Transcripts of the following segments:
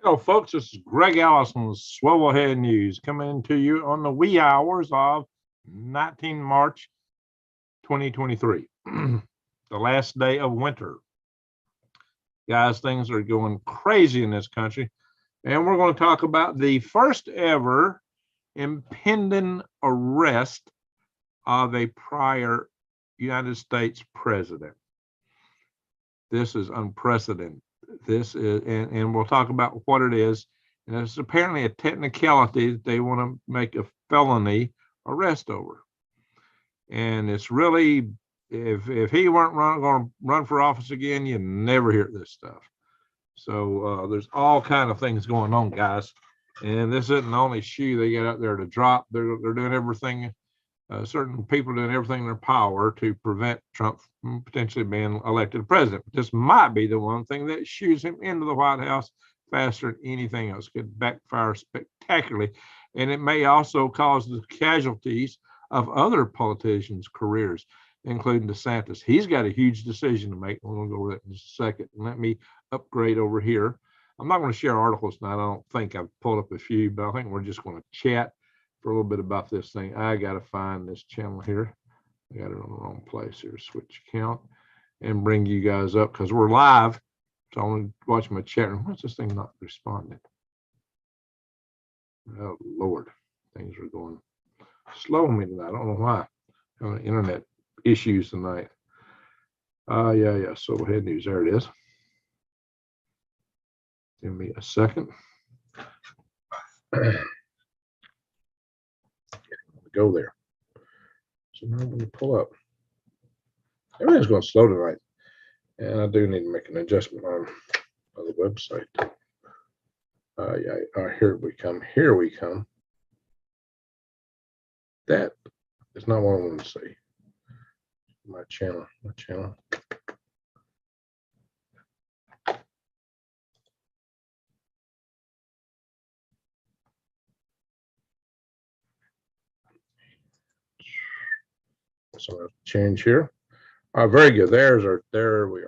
Hello, folks. This is Greg Allison with Swivel News coming to you on the wee hours of 19 March 2023, the last day of winter. Guys, things are going crazy in this country, and we're going to talk about the first ever impending arrest of a prior United States president. This is unprecedented. This is, and we'll talk about what it is. And it's apparently a technicality that they want to make a felony arrest over. And it's really, if he weren't going to run for office again, you never hear this stuff. So there's all kind of things going on, guys. And this isn't the only shoe they get out there to drop. They're doing everything. Certain people doing everything in their power to prevent Trump from potentially being elected president. This might be the one thing that shoots him into the White House faster than anything else. Could backfire spectacularly, and it may also cause the casualties of other politicians' careers, including DeSantis. He's got a huge decision to make. We're going to go over that in just a second. And let me upgrade over here. I'm not going to share articles tonight. I don't think I've pulled up a few, but I think we're just going to chat for a little bit about this thing. I got to find this channel here. I got it on the wrong place here. Switch account and bring you guys up because we're live. So I want to watch my chat room. What's this thing not responding? Oh, Lord. Things are going slow on me tonight. I don't know why. Having internet issues tonight. Yeah. So head news. There it is. Give me a second. Go there. So now I'm going to pull up. Everything's going slow tonight, and I do need to make an adjustment on the website. Here we come. Here we come. That is not what I want to see. My channel. So I'll change here. Very good. There we are. There we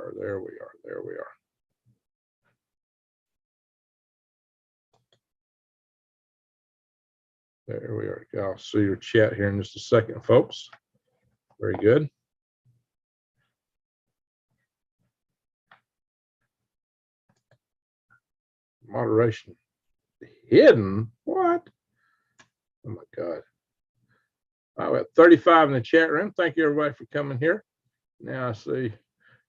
are. I'll see your chat here in just a second, folks. Very good. Moderation hidden. What? Oh my God. I got 35 in the chat room. Thank you, everybody, for coming here. Now I see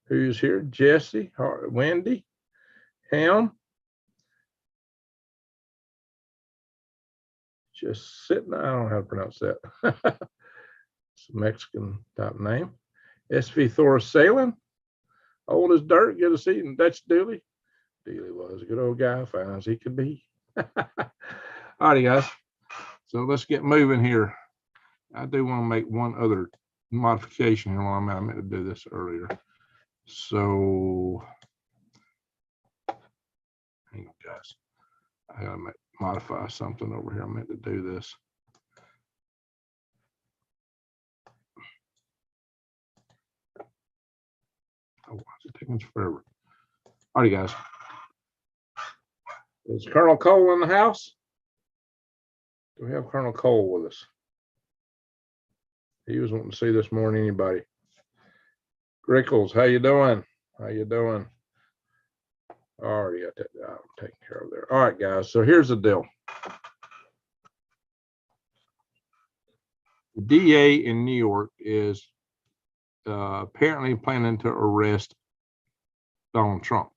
who's here. Jesse, Wendy, Ham. Just sitting. I don't know how to pronounce that. It's a Mexican type name. SV Thor Sailing. Old as dirt. Good to see you. Dutch Dooley. Dooley was a good old guy, fine as he could be. All righty, guys. So let's get moving here. I do want to make one other modification here while I'm out. I meant to do this earlier. So, hang on, guys. I gotta modify something over here. I meant to do this. Oh, why is it taking forever? All right, guys. Is Colonel Cole in the house? Do we have Colonel Cole with us? He was wanting to see this more than anybody. Grickles, how you doing? How you doing? Already got that taken care of there. All right, guys. So here's the deal. The DA in New York is apparently planning to arrest Donald Trump.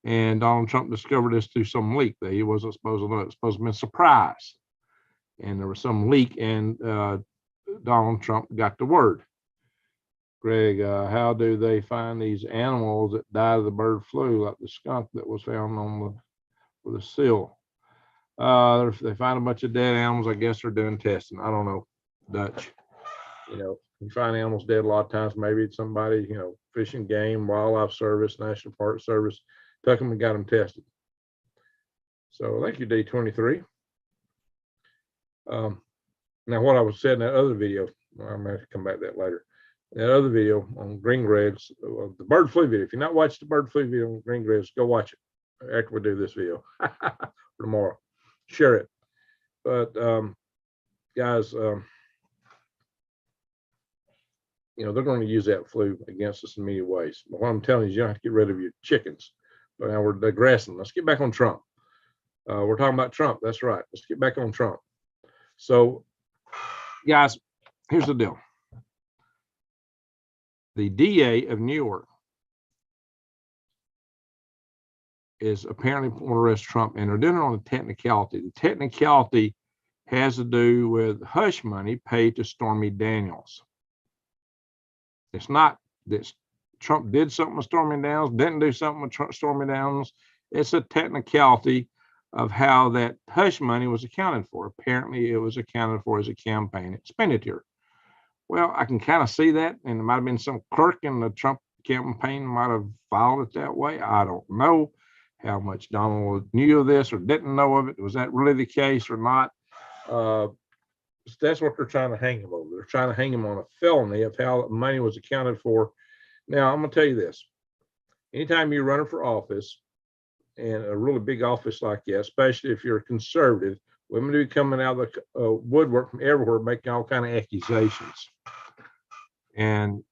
And Donald Trump discovered this through some leak that he wasn't supposed to know. It was supposed to be a surprise. And there was some leak, and Donald Trump got the word. Greg, how do they find these animals that died of the bird flu, like the skunk that was found on the seal? If they find a bunch of dead animals, I guess they're doing testing. I don't know, Dutch. You find animals dead a lot of times. Maybe it's somebody, Fish and Game, Wildlife Service, National Park Service, took them and got them tested. So thank you, D23. Now, what I was saying in that other video, I'm going to come back to that later. That other video on green greds, the bird flu video. If you're not watching the bird flu video on green greds, go watch it. after we do this video tomorrow. Share it. But guys, they're going to use that flu against us in many ways. But what I'm telling you is you don't have to get rid of your chickens. But now we're digressing. Let's get back on Trump. We're talking about Trump. That's right. Let's get back on Trump. So, guys, here's the deal. The DA of New York is apparently going to arrest Trump, and they're doing it on a technicality. The technicality has to do with hush money paid to Stormy Daniels. It's not that Trump did something with Stormy Daniels, didn't do something with Stormy Daniels. It's a technicality of how that hush money was accounted for. Apparently, it was accounted for as a campaign expenditure. Well, I can kind of see that, and it might have been some clerk in the Trump campaign might have filed it that way. I don't know how much Donald knew of this or didn't know of it. Was that really the case or not? That's what they're trying to hang him over. They're trying to hang him on a felony of how money was accounted for. Now, I'm going to tell you this. Anytime you're running for office, and a really big office like that, especially if you're a conservative, women do coming out of the woodwork from everywhere making all kind of accusations. And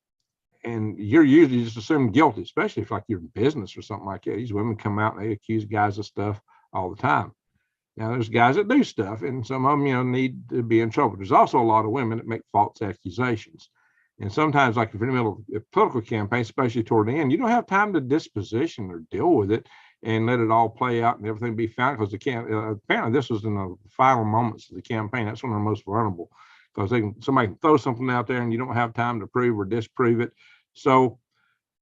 you're usually just assumed guilty, especially if like you're in business or something like that. These women come out and they accuse guys of stuff all the time. Now, there's guys that do stuff, and some of them, need to be in trouble. There's also a lot of women that make false accusations. And sometimes, like if you're in the middle of a political campaign, especially toward the end, you don't have time to disposition or deal with it and let it all play out and everything be found, because apparently this was in the final moments of the campaign. That's when they're most vulnerable, because somebody can throw something out there and you don't have time to prove or disprove it. So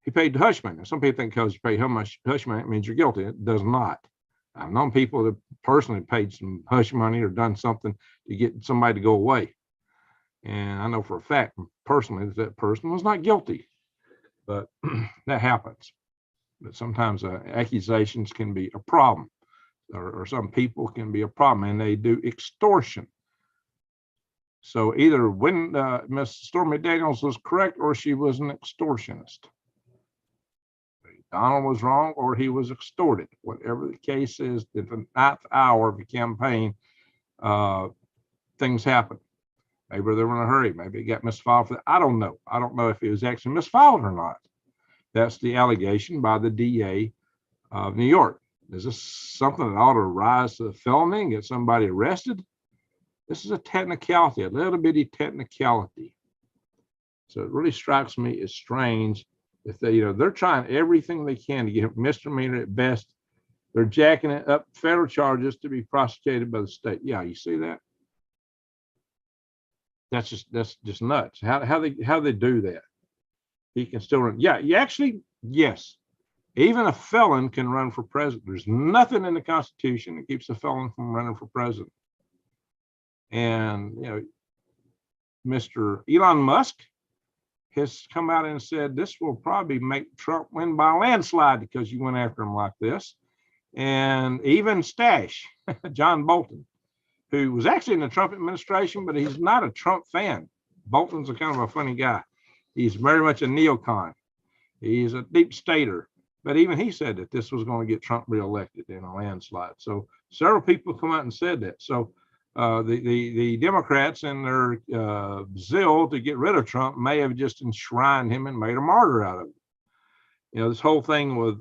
he paid the hush money. Now, some people think because you pay hush money, it means you're guilty. It does not. I've known people that personally paid some hush money or done something to get somebody to go away. And I know for a fact, personally, that person was not guilty. But that happens. But sometimes accusations can be a problem, or some people can be a problem, and they do extortion. So either when Miss Stormy Daniels was correct, or she was an extortionist. Donald was wrong, or he was extorted. Whatever the case is, at the 9th hour of the campaign, things happen. Maybe they were in a hurry. Maybe it got misfiled for that. I don't know. I don't know if it was actually misfiled or not. That's the allegation by the DA of New York. Is this something that ought to rise to the felony and get somebody arrested? This is a technicality, a little bitty technicality. So it really strikes me as strange if they're trying everything they can to get misdemeanor at best. They're jacking it up federal charges to be prosecuted by the state. Yeah, you see that? That's just nuts. How they do that? He can still run. Yeah, yes. Even a felon can run for president. There's nothing in the Constitution that keeps a felon from running for president. And Mr. Elon Musk has come out and said this will probably make Trump win by a landslide because you went after him like this. And even Stash, John Bolton, who was actually in the Trump administration, but he's not a Trump fan. Bolton's a kind of a funny guy. He's very much a neocon. He's a deep stater. But even he said that this was going to get Trump reelected in a landslide. So several people come out and said that. So the Democrats in their zeal to get rid of Trump may have just enshrined him and made a martyr out of him. This whole thing with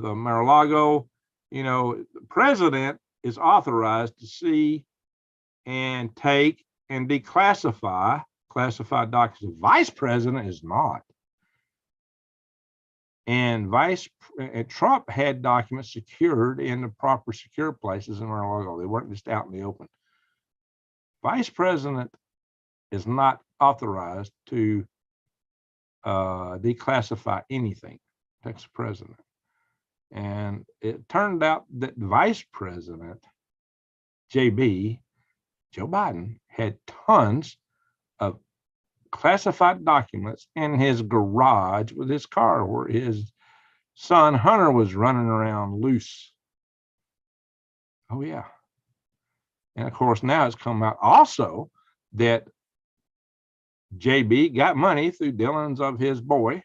Mar-a-Lago, the president is authorized to see and take and declassify classified documents. The vice president is not. And Trump had documents secured in the proper secure places in Mar-a-Lago. They weren't just out in the open. Vice president is not authorized to declassify anything. That's the president. And it turned out that Vice President Joe Biden, had tons of classified documents in his garage with his car, where his son Hunter was running around loose. Oh yeah. And of course now it's come out also that JB got money through dealings of his boy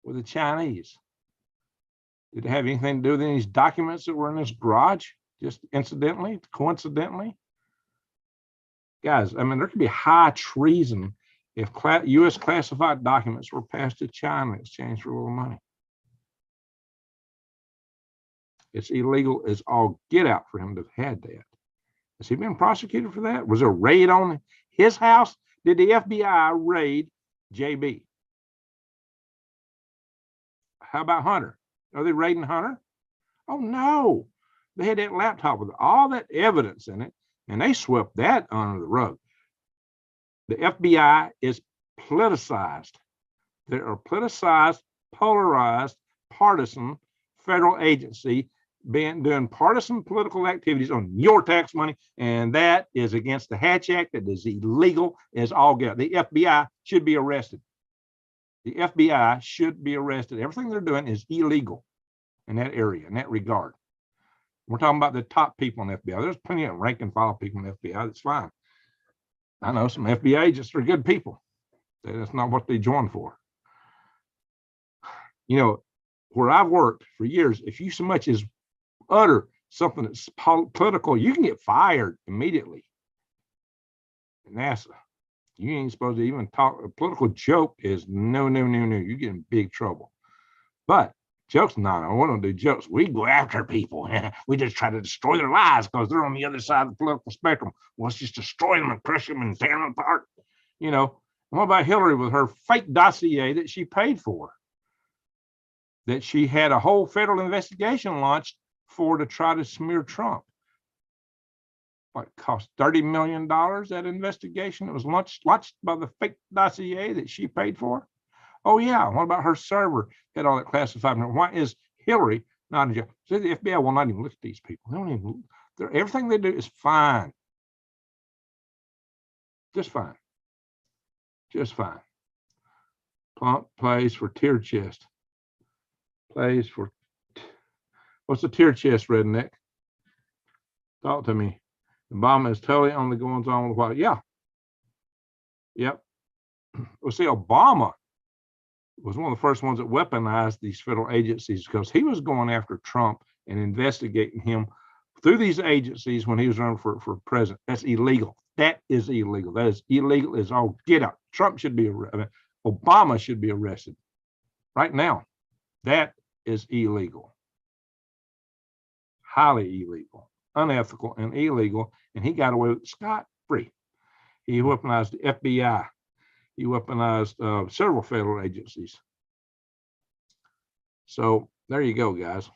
with the Chinese. Did it have anything to do with any of these documents that were in this garage? Just incidentally, coincidentally? Guys, I mean, there could be high treason if U.S. classified documents were passed to China in exchange for a little money. It's illegal as all get out for him to have had that. Has he been prosecuted for that? Was there a raid on his house? Did the FBI raid JB? How about Hunter? Are they raiding Hunter? Oh, no. They had that laptop with all that evidence in it, and they swept that under the rug. The FBI is politicized. They are politicized, polarized, partisan federal agency doing partisan political activities on your tax money, and that is against the Hatch Act. That is illegal as all get. The FBI should be arrested. The FBI should be arrested. Everything they're doing is illegal in that area, in that regard. We're talking about the top people in the FBI. There's plenty of rank and file people in the FBI. That's fine. I know some FBI agents are good people. That's not what they joined for. You know, where I've worked for years, if you so much as utter something that's political, you can get fired immediately. NASA, you ain't supposed to even talk. A political joke is no. You get in big trouble. But jokes, no, we don't do jokes. We go after people. We just try to destroy their lives because they're on the other side of the political spectrum. Well, let's just destroy them and crush them and tear them apart. You know, what about Hillary with her fake dossier that she paid for? That she had a whole federal investigation launched for to try to smear Trump. What cost $30 million, that investigation? It was launched by the fake dossier that she paid for. Oh, yeah. What about her server? Had all that classified. Why is Hillary not in jail? So the FBI will not even look at these people. They don't even, everything they do is fine. Just fine. Just fine. Plump plays for tear chest. Plays for, what's a tear chest, redneck? Talk to me. Obama is totally on the goings on with what? Yeah. Yep. Well, see, Obama was one of the first ones that weaponized these federal agencies because he was going after Trump and investigating him through these agencies when he was running for president. That's illegal. That is illegal. That is illegal as all get out. Trump should be arrested. Obama should be arrested right now. That is illegal. Highly illegal, unethical, and illegal. And he got away with it scot-free. He weaponized the FBI. He weaponized several federal agencies. So there you go, guys.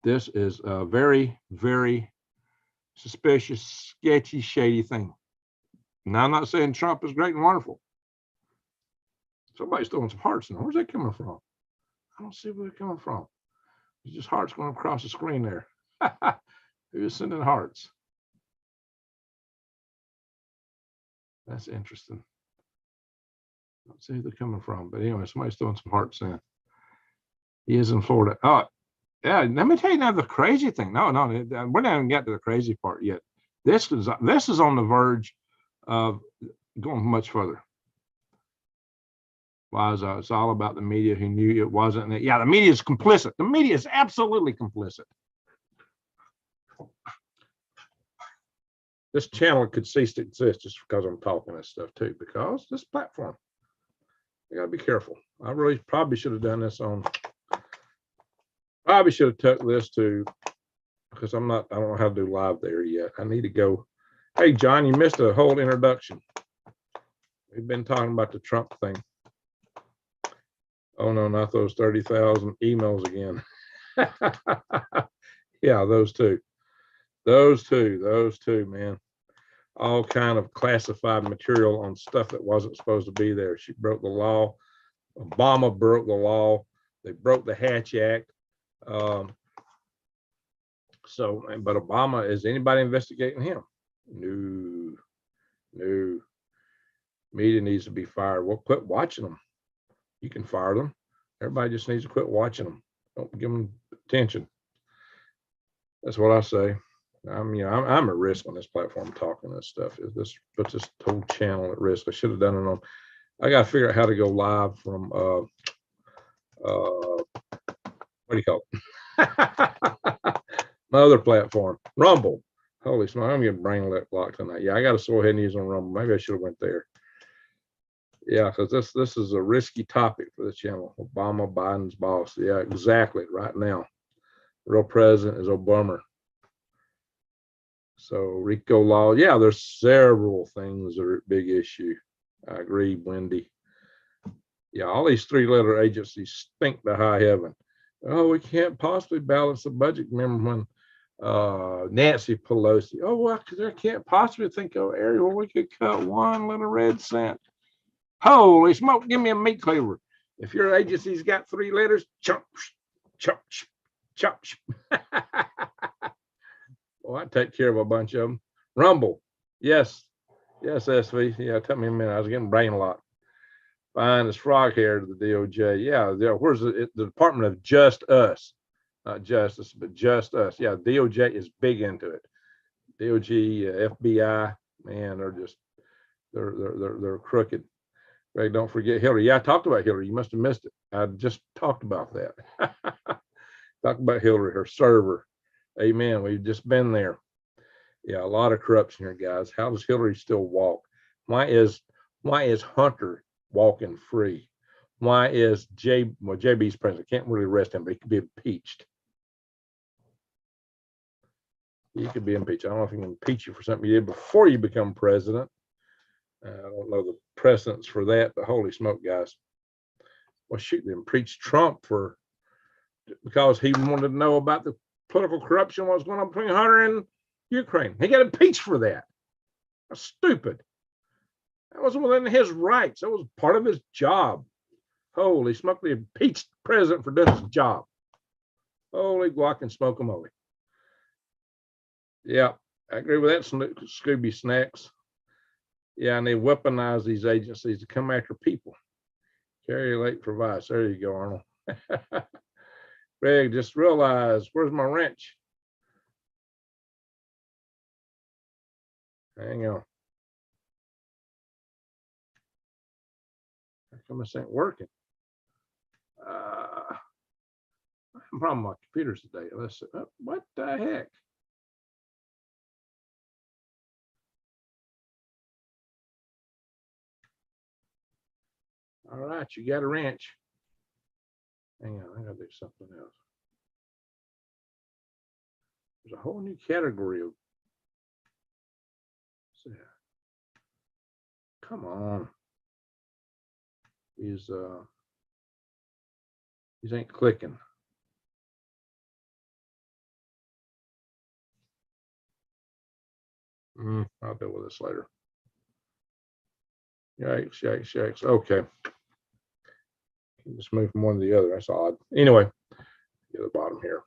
This is a very, very suspicious, sketchy, shady thing. Now, I'm not saying Trump is great and wonderful. Somebody's throwing some hearts in there. Where's that coming from? I don't see where they're coming from. There's just hearts going across the screen there. Who's sending hearts? That's interesting. I don't see who they're coming from, but anyway, somebody's throwing some hearts in. He is in Florida. Oh, yeah. Let me tell you now the crazy thing. No, we're not even got to the crazy part yet. This is on the verge of going much further. It's all about the media who knew it wasn't. Yeah, the media is complicit. The media is absolutely complicit. This channel could cease to exist just because I'm talking this stuff too, because this platform, I gotta be careful. I really probably should have done this on, probably should have took this to, because I don't know how to do live there yet. I need to go. Hey, John, you missed a whole introduction. We've been talking about the Trump thing. Oh no, not those 30,000 emails again. Yeah, those two, man. All kind of classified material on stuff that wasn't supposed to be there. She broke the law. Obama broke the law. They broke the Hatch Act. But Obama, is anybody investigating him? No. Media needs to be fired. Well, quit watching them. You can fire them. Everybody just needs to quit watching them. Don't give them attention. That's what I say. I'm at risk on this platform talking this stuff. This puts this whole channel at risk. I should have done it on. I got to figure out how to go live from do you call it? My other platform, Rumble. Holy smoke, I'm getting brain locked on that. Yeah, I got to go ahead and use on Rumble. Maybe I should have went there. Yeah, because this is a risky topic for the channel. Obama, Biden's boss. Yeah, exactly. Right now, real president is Obama. So RICO law. Yeah, there's several things that are a big issue. I agree, Wendy. Yeah, all these three-letter agencies stink to high heaven. Oh, we can't possibly balance the budget. Remember when Nancy Pelosi? Oh, well, because I can't possibly think of an area where we could cut one little red cent. Holy smoke, give me a meat cleaver. If your agency's got three letters, chomp, chomp, chomp. Well, I take care of a bunch of them. Rumble. Yes. Yes, SV. Yeah, it took me a minute. I was getting brain locked. Fine as frog hair to the DOJ. Yeah, where's the Department of Just Us? Not justice, but just us. Yeah, DOJ is big into it. DOJ, FBI, man, they're crooked. Right, don't forget Hillary. Yeah, I talked about Hillary. You must have missed it. I just talked about that. Talked about Hillary, her server. Amen. We've just been there. Yeah, a lot of corruption here, guys. How does Hillary still walk? Why is Hunter walking free? Why is JB's president? Can't really arrest him, but he could be impeached. He could be impeached. I don't know if he can impeach you for something you did before you become president. I don't know the precedents for that, but holy smoke, guys. Well, shoot, they impeached Trump because he wanted to know about the political corruption, what was going on between Hunter and Ukraine. He got impeached for that. That's stupid. That wasn't within his rights. That was part of his job. Holy smoke, they impeached the president for doing his job. Holy guac and smoke-a-moly. Yeah, I agree with that, Scooby Snacks. Yeah, and they weaponize these agencies to come after people. Carry late for vice. There you go, Arnold. Greg, just realize, where's my wrench? Hang on. How come this ain't working? I'm problem with my computers today. Let's see. What the heck? All right, you got a wrench. Hang on, I gotta do something else. There's a whole new category of. Come on. These ain't clicking. I'll deal with this later. Yikes, yikes, yikes. Okay. Just move from one to the other. That's odd. Anyway, get to the bottom here.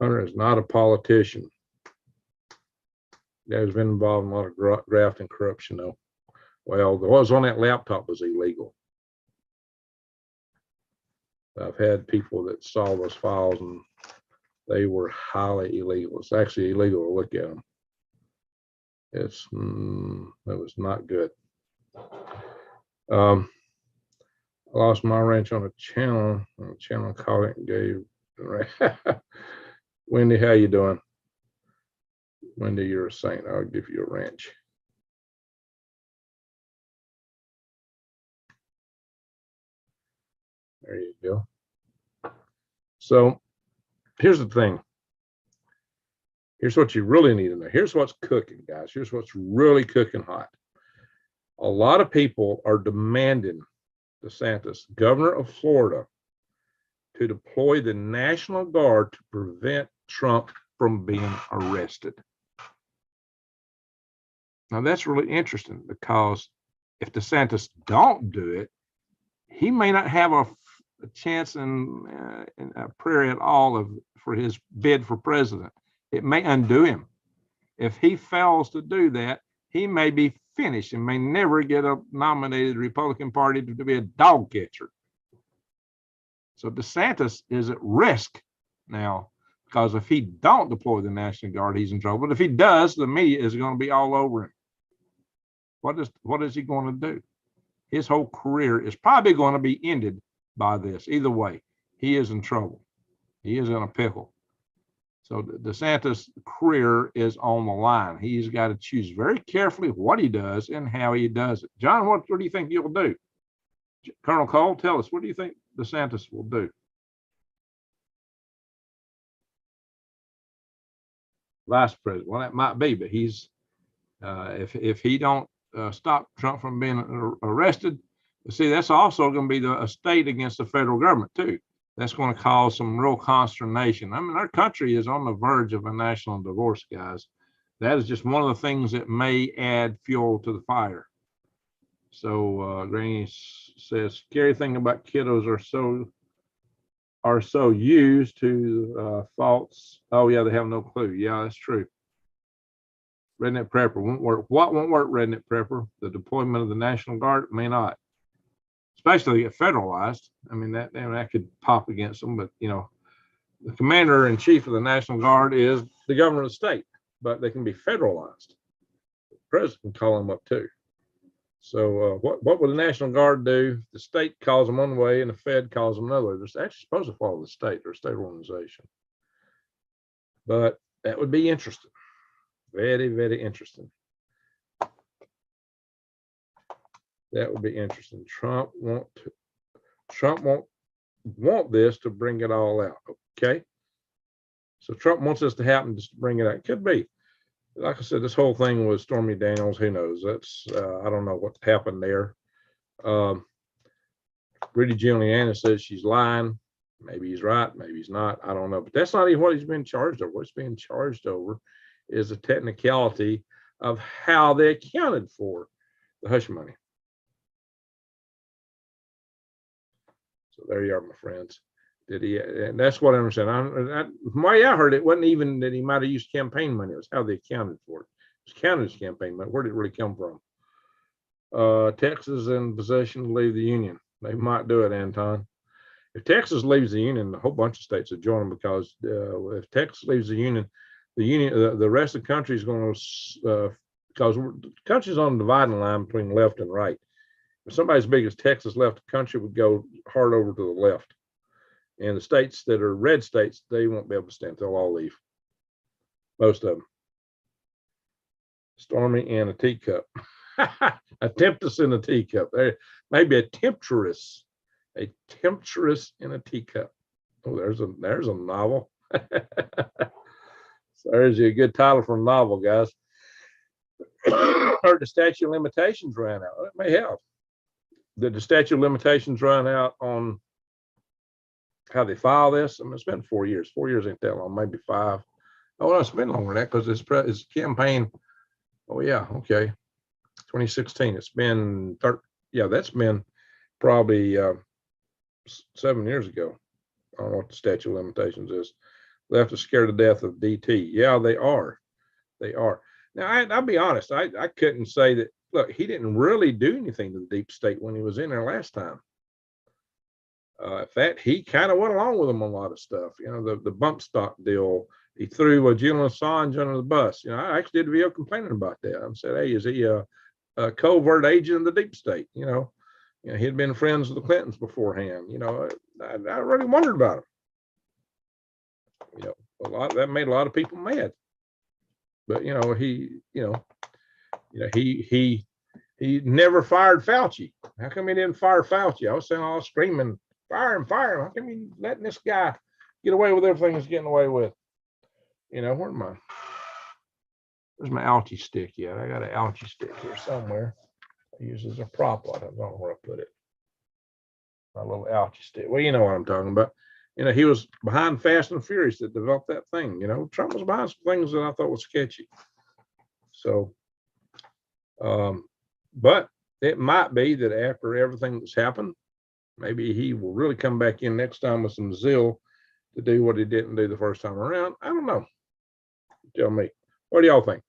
Hunter is not a politician. Guy's been involved in a lot of graft and corruption, though. Well, what was on that laptop was illegal. I've had people that saw those files and they were highly illegal. It's actually illegal to look at them. It was not good. I lost my wrench on a channel. Called it and gave. Wendy, how you doing? Wendy, you're a saint. I'll give you a wrench. There you go. So here's the thing. Here's what you really need to know. Here's what's cooking, guys. Here's what's really cooking hot. A lot of people are demanding DeSantis, governor of Florida, to deploy the National Guard to prevent Trump from being arrested. Now that's really interesting because if DeSantis don't do it, he may not have a chance in a prayer at all for his bid for president. It may undo him. If he fails to do that, he may be finished and may never get nominated Republican Party to be a dog catcher. So DeSantis is at risk now because if he don't deploy the National Guard, he's in trouble. But if he does, the media is going to be all over him. What is he going to do? His whole career is probably going to be ended by this. Either way, he is in trouble. He is in a pickle. So DeSantis' career is on the line. He's got to choose very carefully what he does and how he does it. John, what do you think you'll do? Colonel Cole, tell us, what do you think DeSantis will do? Vice president. Well, that might be, but he's if he don't stop Trump from being arrested, see, that's also going to be a state against the federal government too. That's going to cause some real consternation. I mean, our country is on the verge of a national divorce, guys. That is just one of the things that may add fuel to the fire. So Granny says, scary thing about kiddos are so used to thoughts. Oh yeah, they have no clue. Yeah, that's true. Redneck Prepper won't work. What won't work, Redneck Prepper? The deployment of the National Guard may not. Especially get federalized. I mean, that could pop against them, but you know, the commander in chief of the National Guard is the governor of the state, but they can be federalized. The president can call them up too. So what would the National Guard do? The state calls them one way and the Fed calls them another way. They're actually supposed to follow the state or state organization. But that would be interesting. Very, very interesting. That would be interesting. Trump won't want this to bring it all out. Okay. So Trump wants this to happen just to bring it out. Could be. Like I said, this whole thing was Stormy Daniels. Who knows? That's I don't know what happened there. Rudy Giuliani says she's lying. Maybe he's right. Maybe he's not. I don't know. But that's not even what he's been charged over. What's being charged over is the technicality of how they accounted for the hush money. So there you are, my friends. Did he? And that's what I understand. From the way I heard, it wasn't even that he might have used campaign money. It was how they accounted for it. It was counted as campaign money. Where did it really come from? Texas in possession to leave the union. They might do it, Anton. If Texas leaves the union, a whole bunch of states will join them, because if Texas leaves the union, the rest of the country is going to, because the country's on a dividing line between left and right. If somebody as big as Texas left the country, would go hard over to the left. And the states that are red states, they won't be able to stand. They'll all leave. Most of them. Stormy and a teacup. A temptress in a teacup. Maybe a temptress. A temptress in a teacup. Oh, there's a novel. So there's a good title for a novel, guys. Heard the statute of limitations ran out. It may have. Did the statute of limitations run out on how they file this? I mean, it's been 4 years. 4 years ain't that long, maybe 5. Oh, no, it's been longer than that, because it's campaign. Oh, yeah, okay. 2016. It's been, yeah, that's been probably 7 years ago. I don't know what the statute of limitations is. Left is scared to death of DT. Yeah, they are. They are. Now, I'll be honest. I couldn't say that. Look, he didn't really do anything to the deep state when he was in there last time. In fact, he kind of went along with them on a lot of stuff. You know, the bump stock deal. He threw Julian Assange under the bus. You know, I actually did a video complaining about that. I said, hey, is he a covert agent of the deep state? You know, he'd been friends with the Clintons beforehand. You know, I really wondered about him. You know, that made a lot of people mad. But he never fired Fauci. How come he didn't fire Fauci? I was saying, all screaming, fire him, fire him. How come he letting this guy get away with everything he's getting away with? You know, where's my algae stick yet? I got an algae stick here somewhere. I use it as a prop. I don't know where I put it. My little algae stick. Well, you know what I'm talking about. You know, he was behind Fast and Furious that developed that thing. You know, Trump was behind some things that I thought was sketchy. So, but it might be that after everything that's happened, maybe he will really come back in next time with some zeal to do what he didn't do the first time around. I don't know. Tell me. What do y'all think?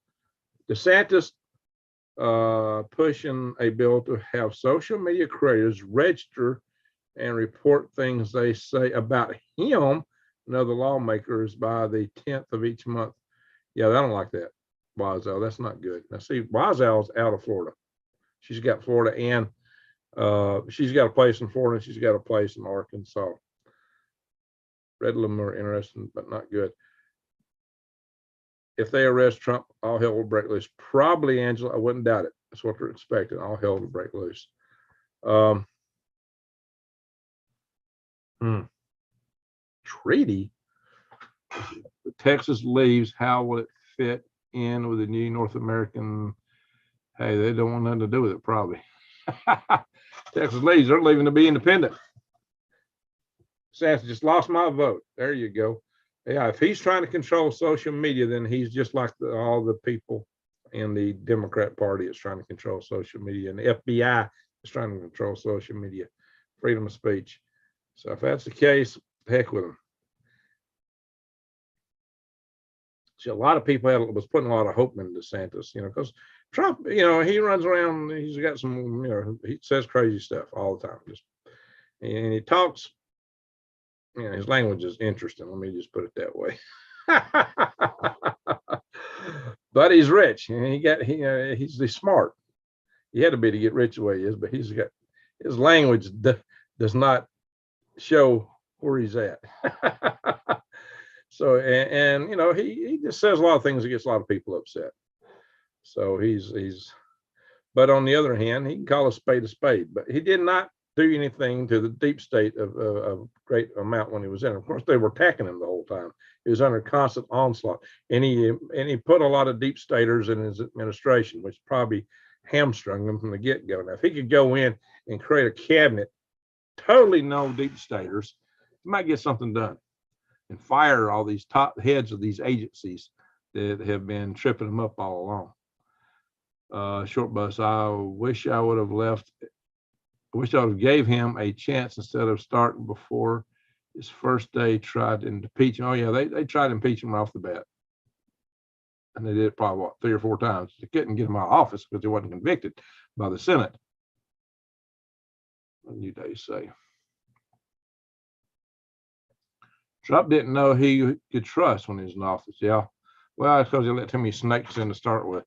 DeSantis pushing a bill to have social media creators register and report things they say about him and other lawmakers by the 10th of each month. Yeah, I don't like that. Wazell, that's not good. Now see, Wazell's out of Florida. She's got Florida and She's got a place in Florida, and she's got a place in Arkansas. Read a little more interesting, but not good. If they arrest Trump, all hell will break loose. Probably, Angela. I wouldn't doubt it. That's what they're expecting. All hell will break loose. Treaty. If Texas leaves, how will it fit in with the new North American? Hey, they don't want nothing to do with it, probably. Texas leaves, they're leaving to be independent. DeSantis just lost my vote. There you go. Yeah, if he's trying to control social media, then he's just like all the people in the Democrat Party is trying to control social media, and the FBI is trying to control social media, freedom of speech. So if that's the case, heck with them. So a lot of people was putting a lot of hope in DeSantis, because Trump, he runs around, he's got some, he says crazy stuff all the time, and he talks. His language is interesting. Let me just put it that way. But he's rich, and he's smart. He had to be to get rich the way he is, but he's got his language does not show where he's at. So and he just says a lot of things that gets a lot of people upset. So he's but on the other hand, he can call a spade, but he did not do anything to the deep state of great amount when he was in. Of course, they were attacking him the whole time. He was under constant onslaught, and he put a lot of deep staters in his administration, which probably hamstrung him from the get-go. Now, if he could go in and create a cabinet, totally no deep staters, he might get something done and fire all these top heads of these agencies that have been tripping him up all along. Short bus, I wish I would have left. I wish I would have gave him a chance instead of starting before his first day, tried to impeach him. Oh, yeah, they tried to impeach him right off the bat. And they did it probably, 3 or 4 times. They couldn't get him out of office because he wasn't convicted by the Senate. What new day say? Trump didn't know he could trust when he was in office. Yeah. Well, it's because he let too many snakes in to start with.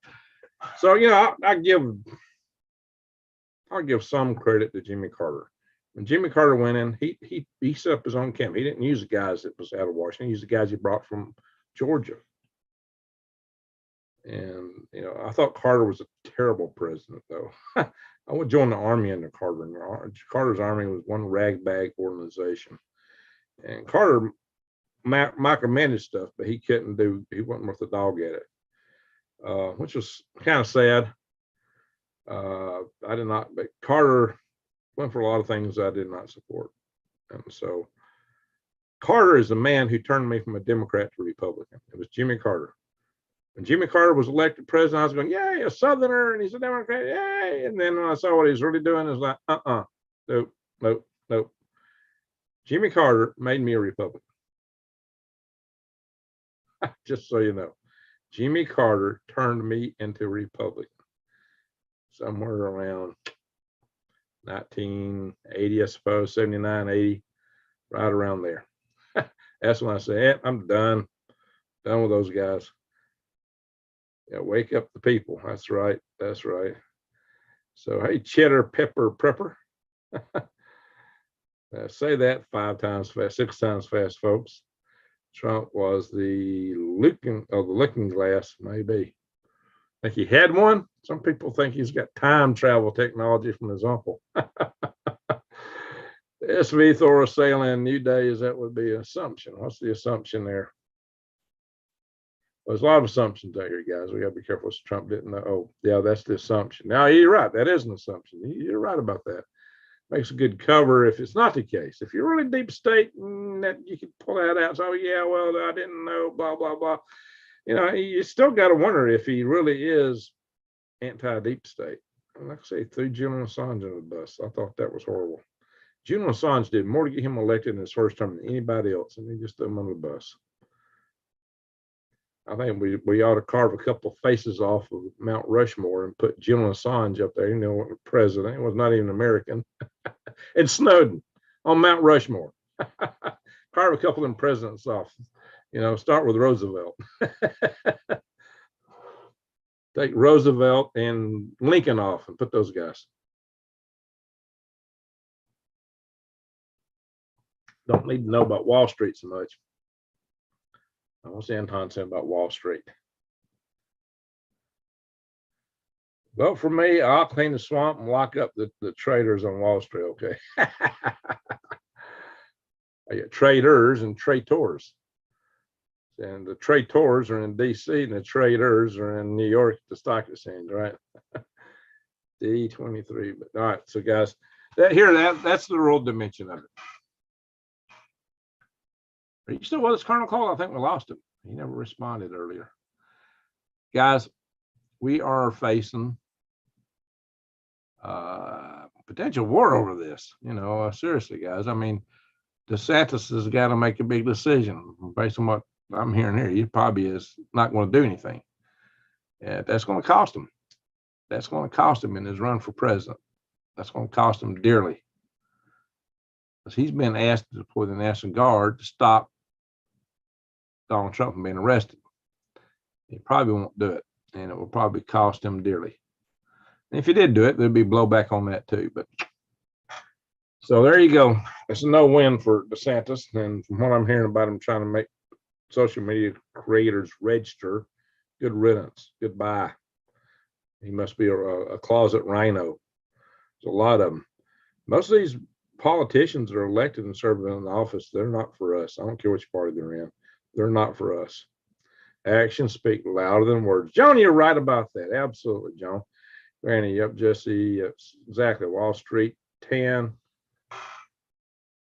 So, I'll give some credit to Jimmy Carter. When Jimmy Carter went in, he set up his own camp. He didn't use the guys that was out of Washington. He used the guys he brought from Georgia. And I thought Carter was a terrible president, though. I would join the army under Carter. And Carter's army was one ragbag organization. And Carter micromanaged stuff, but he wasn't worth a dog at it, which was kind of sad. I did not, but Carter went for a lot of things I did not support. And so Carter is the man who turned me from a Democrat to Republican. It was Jimmy Carter. When Jimmy Carter was elected president, I was going, yay, a Southerner, and he's a Democrat, yay. And then when I saw what he's really doing, it was like, nope. Jimmy Carter made me a Republican. Just so you know, Jimmy Carter turned me into a Republican. Somewhere around 1980, I suppose, 79, 80, right around there. That's when I said, I'm done with those guys. Yeah, wake up the people. That's right. So, hey, cheddar pepper prepper. Say that 5 times fast, 6 times fast, folks. Trump was the looking glass, maybe. Think he had one. Some people think he's got time travel technology from his uncle. SV Thor sailing new days, that would be an assumption. What's the assumption there? Well, there's a lot of assumptions out here, guys. We got to be careful. Trump didn't know. Oh, yeah, that's the assumption. Now, you're right. That is an assumption. You're right about that. Makes a good cover if it's not the case. If you're really deep state, that you can pull that out. So, yeah, well, I didn't know, blah, blah, blah. You still got to wonder if he really is anti-deep state. And like I say, threw Julian Assange under the bus. I thought that was horrible. Julian Assange did more to get him elected in his first term than anybody else, and he just threw him under the bus. I think we ought to carve a couple of faces off of Mount Rushmore and put Julian Assange up there. President. He was not even American. And Snowden on Mount Rushmore. Carve a couple of them presidents off. Start with Roosevelt. Take Roosevelt and Lincoln off and put those guys. Don't need to know about Wall Street so much. What's Anton saying about Wall Street? Vote for me. I'll clean the swamp and lock up the traders on Wall Street. Okay. I get traders and traitors. And the traitors are in DC and the traders are in New York at the stock exchange, right? D23. But all right, so guys, that's the real dimension of it. Are you still with us, Colonel Cole? I think we lost him. He never responded earlier. Guys, we are facing potential war over this. Seriously, guys. I mean, DeSantis has got to make a big decision based on what I'm hearing here. He probably is not going to do anything. That's going to cost him. That's going to cost him in his run for president. That's going to cost him dearly. Because he's been asked to deploy the National Guard to stop Donald Trump from being arrested. He probably won't do it, and it will probably cost him dearly. And if he did do it, there'd be blowback on that too. But so there you go. It's a no-win for DeSantis, and from what I'm hearing about him trying to make social media creators register, good riddance, goodbye. He must be a closet rhino. There's a lot of them. Most of these politicians that are elected and serving in the office, they're not for us. I don't care which party they're in. They're not for us. Actions speak louder than words. John, you're right about that. Absolutely, John. Granny, yep, Jesse, yep, exactly. Wall Street, 10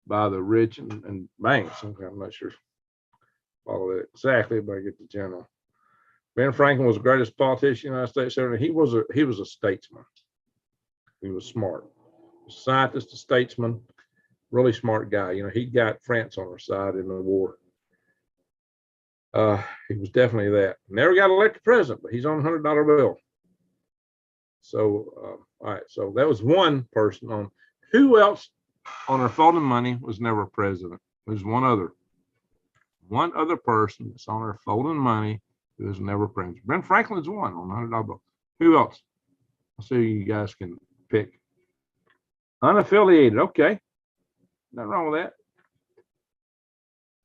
by the rich and banks. Okay, I'm not sure. Follow that exactly, but I get the general. Ben Franklin was the greatest politician in the United States. He was a statesman. He was smart. A scientist, a statesman, really smart guy. He got France on our side in the war. He was definitely that. Never got elected president, but he's on a $100 bill. So, all right. So that was one person on. Who else on our folding money was never president? There's one other person that's on our folding money who was never president. Ben Franklin's one on a $100 bill. Who else? I'll see you guys can pick. Unaffiliated. Okay. Nothing wrong with that.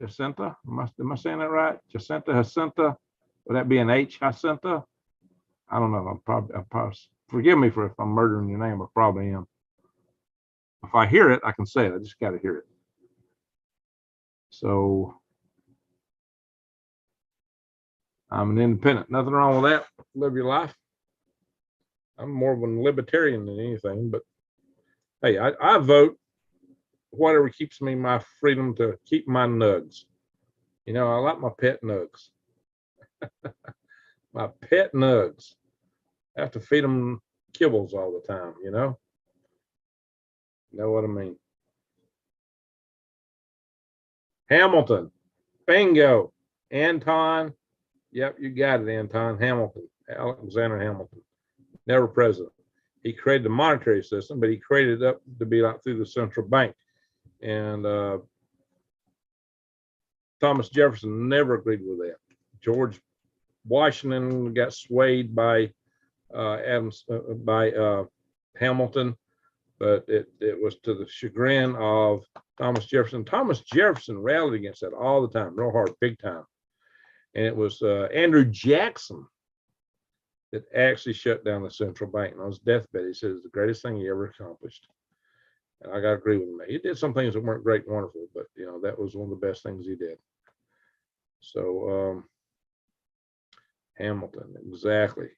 Jacinta. Am I saying that right? Jacinta. Would that be an H? Jacinta? I don't know. I'm probably forgive me if I'm murdering your name. I probably am. If I hear it, I can say it. I just got to hear it. So I'm an independent. Nothing wrong with that. Live your life. I'm more of a libertarian than anything, but hey, I vote whatever keeps me my freedom to keep my nugs. I like my pet nugs. My pet nugs. I have to feed them kibbles all the time, You know what I mean? Hamilton. Bingo. Anton. Yep, you got it, Anton. Hamilton. Alexander Hamilton. Never president. He created the monetary system, but he created it up to be like through the central bank. And Thomas Jefferson never agreed with that. George Washington got swayed by Hamilton, but it was to the chagrin of Thomas Jefferson. Thomas Jefferson rallied against that all the time, real hard, big time. And it was Andrew Jackson that actually shut down the central bank. And on his deathbed, he said it's the greatest thing he ever accomplished. And I got to agree with him. He did some things that weren't great and wonderful, but that was one of the best things he did. So Hamilton, exactly.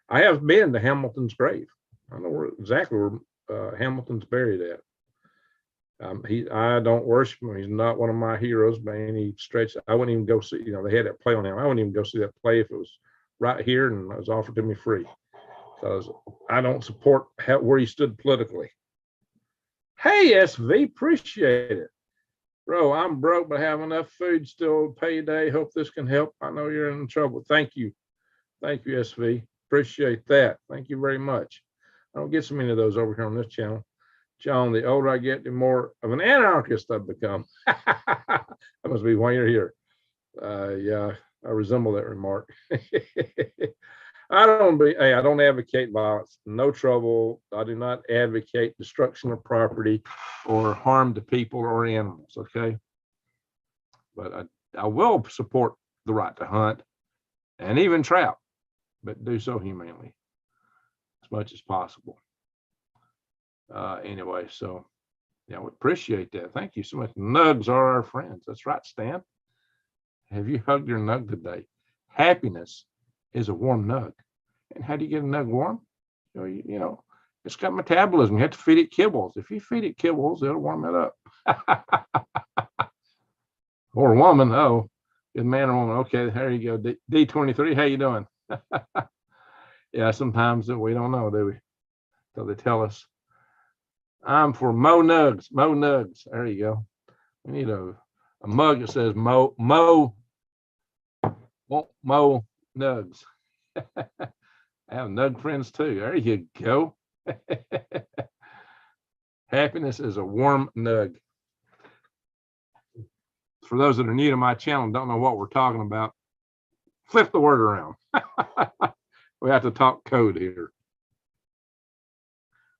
I have been to Hamilton's grave. I know exactly where Hamilton's buried at. I don't worship him. He's not one of my heroes by any stretch. I wouldn't even go see. They had that play on him. I wouldn't even go see that play if it was right here and it was offered to me free, because I don't support where he stood politically. Hey, SV, appreciate it. Bro, I'm broke, but have enough food still payday. Hope this can help. I know you're in trouble. Thank you. Thank you, SV. Appreciate that. Thank you very much. I don't get so many of those over here on this channel. John, the older I get, the more of an anarchist I've become. That must be why you're here. Yeah, I resemble that remark. I don't advocate violence. No trouble. I do not advocate destruction of property or harm to people or animals. Okay. But I will support the right to hunt and even trap, but do so humanely as much as possible. Anyway, so yeah, we appreciate that. Thank you so much. Nugs are our friends. That's right, Stan. Have you hugged your nug today? Happiness is a warm nug. And how do you get a nug warm? You know, it's got metabolism. You have to feed it kibbles. If you feed it kibbles, it'll warm it up. Or a woman, oh, good man or woman. Okay, there you go. D23, how you doing? Yeah, sometimes we don't know, do we? So they tell us. I'm for Mo Nugs. Mo Nugs. There you go. We need a mug that says Mo Nugs. I have Nug friends too. There you go. Happiness is a warm nug. For those that are new to my channel and don't know what we're talking about, flip the word around. We have to talk code here.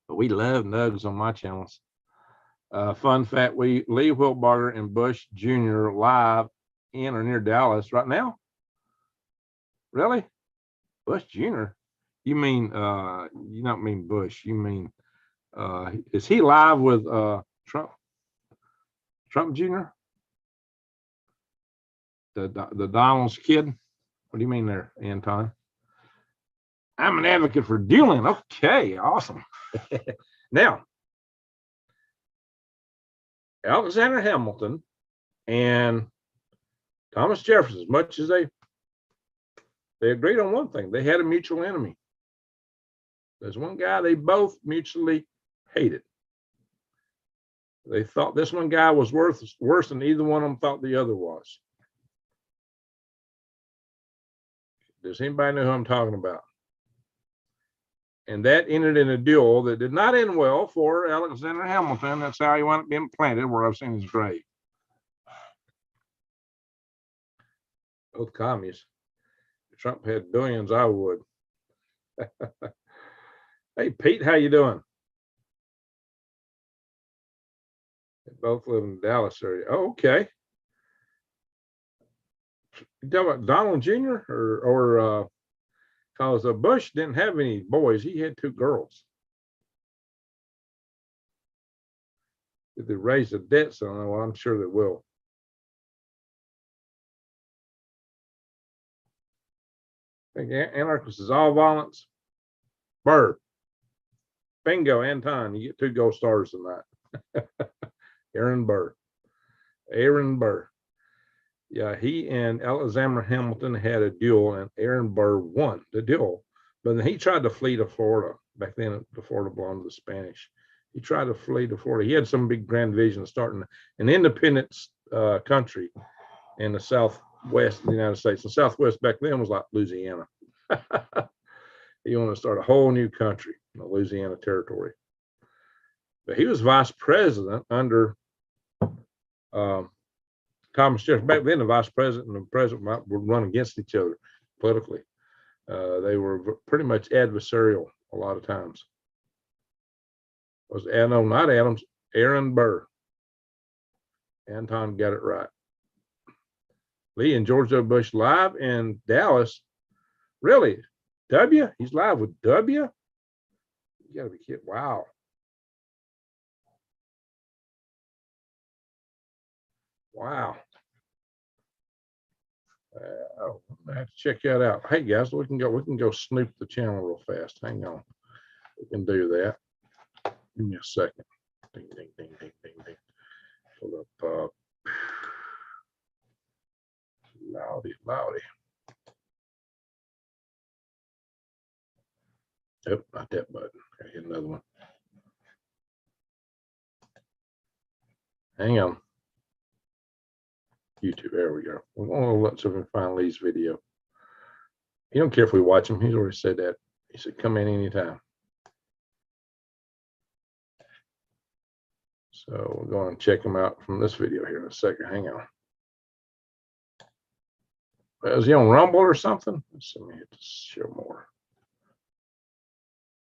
But we love nugs on my channels. Fun fact, Lee Wilbarger and Bush Jr. live in or near Dallas right now. Really? Bush Jr.? You mean, you don't mean Bush. You mean, is he live with Trump? Trump Jr.? The Donald's kid? What do you mean there, Anton? I'm an advocate for dueling. Okay, awesome. Now, Alexander Hamilton and Thomas Jefferson, as much as they agreed on one thing, they had a mutual enemy. There's one guy they both mutually hated. They thought this one guy was worse than either one of them thought the other was. Does anybody know who I'm talking about? And that ended in a duel that did not end well for Alexander Hamilton. That's how he wound up being planted, where I've seen his grave. Both commies. If Trump had billions, I would. Hey, Pete, how you doing? They both live in the Dallas area. Oh, okay. You talking about Donald Jr. or because Bush didn't have any boys, he had 2 girls. Did they raise the debt? So well, I'm sure they will. I think anarchist is all violence. Burr. Bingo, Anton. You get 2 gold stars tonight. Aaron Burr. Aaron Burr. Yeah, he and Alexander Hamilton had a duel, and Aaron Burr won the duel. But then he tried to flee to Florida. Back then, the Florida belonged to the Spanish. He tried to flee to Florida. He had some big grand vision of starting an independent country in the southwest of the United States. The southwest back then was like Louisiana. He wanted to start a whole new country, the Louisiana Territory. But he was vice president under Thomas Jefferson. Back then, the vice president and the president would run against each other politically. They were pretty much adversarial a lot of times. No, not Adams, Aaron Burr. Anton got it right. Lee and George W. Bush live in Dallas. Really? W? He's live with W? You gotta be kidding. Wow. Wow. I have to check that out. Hey guys, we can go snoop the channel real fast. Hang on. We can do that. Give me a second. Ding, ding, ding, ding, ding, ding. Pull up loudy. Oh, not that button. I hit another one. Hang on. YouTube, there we go. We want to let someone find Lee's video. He don't care if we watch him. He's already said that. He said, come in anytime. So we're going to check him out from this video here in a second. Hang on. Is he on Rumble or something? Let's see, let me hit to show more.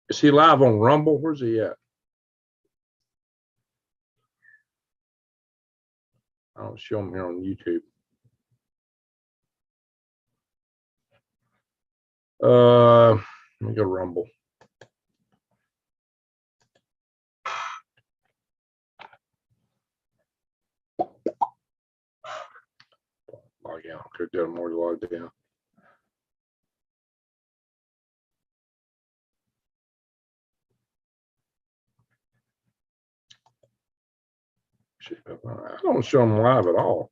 Is he live on Rumble? Where's he at? I don't show him here on YouTube. Let me go Rumble. Log out. Could do more logged in. I don't show them live at all.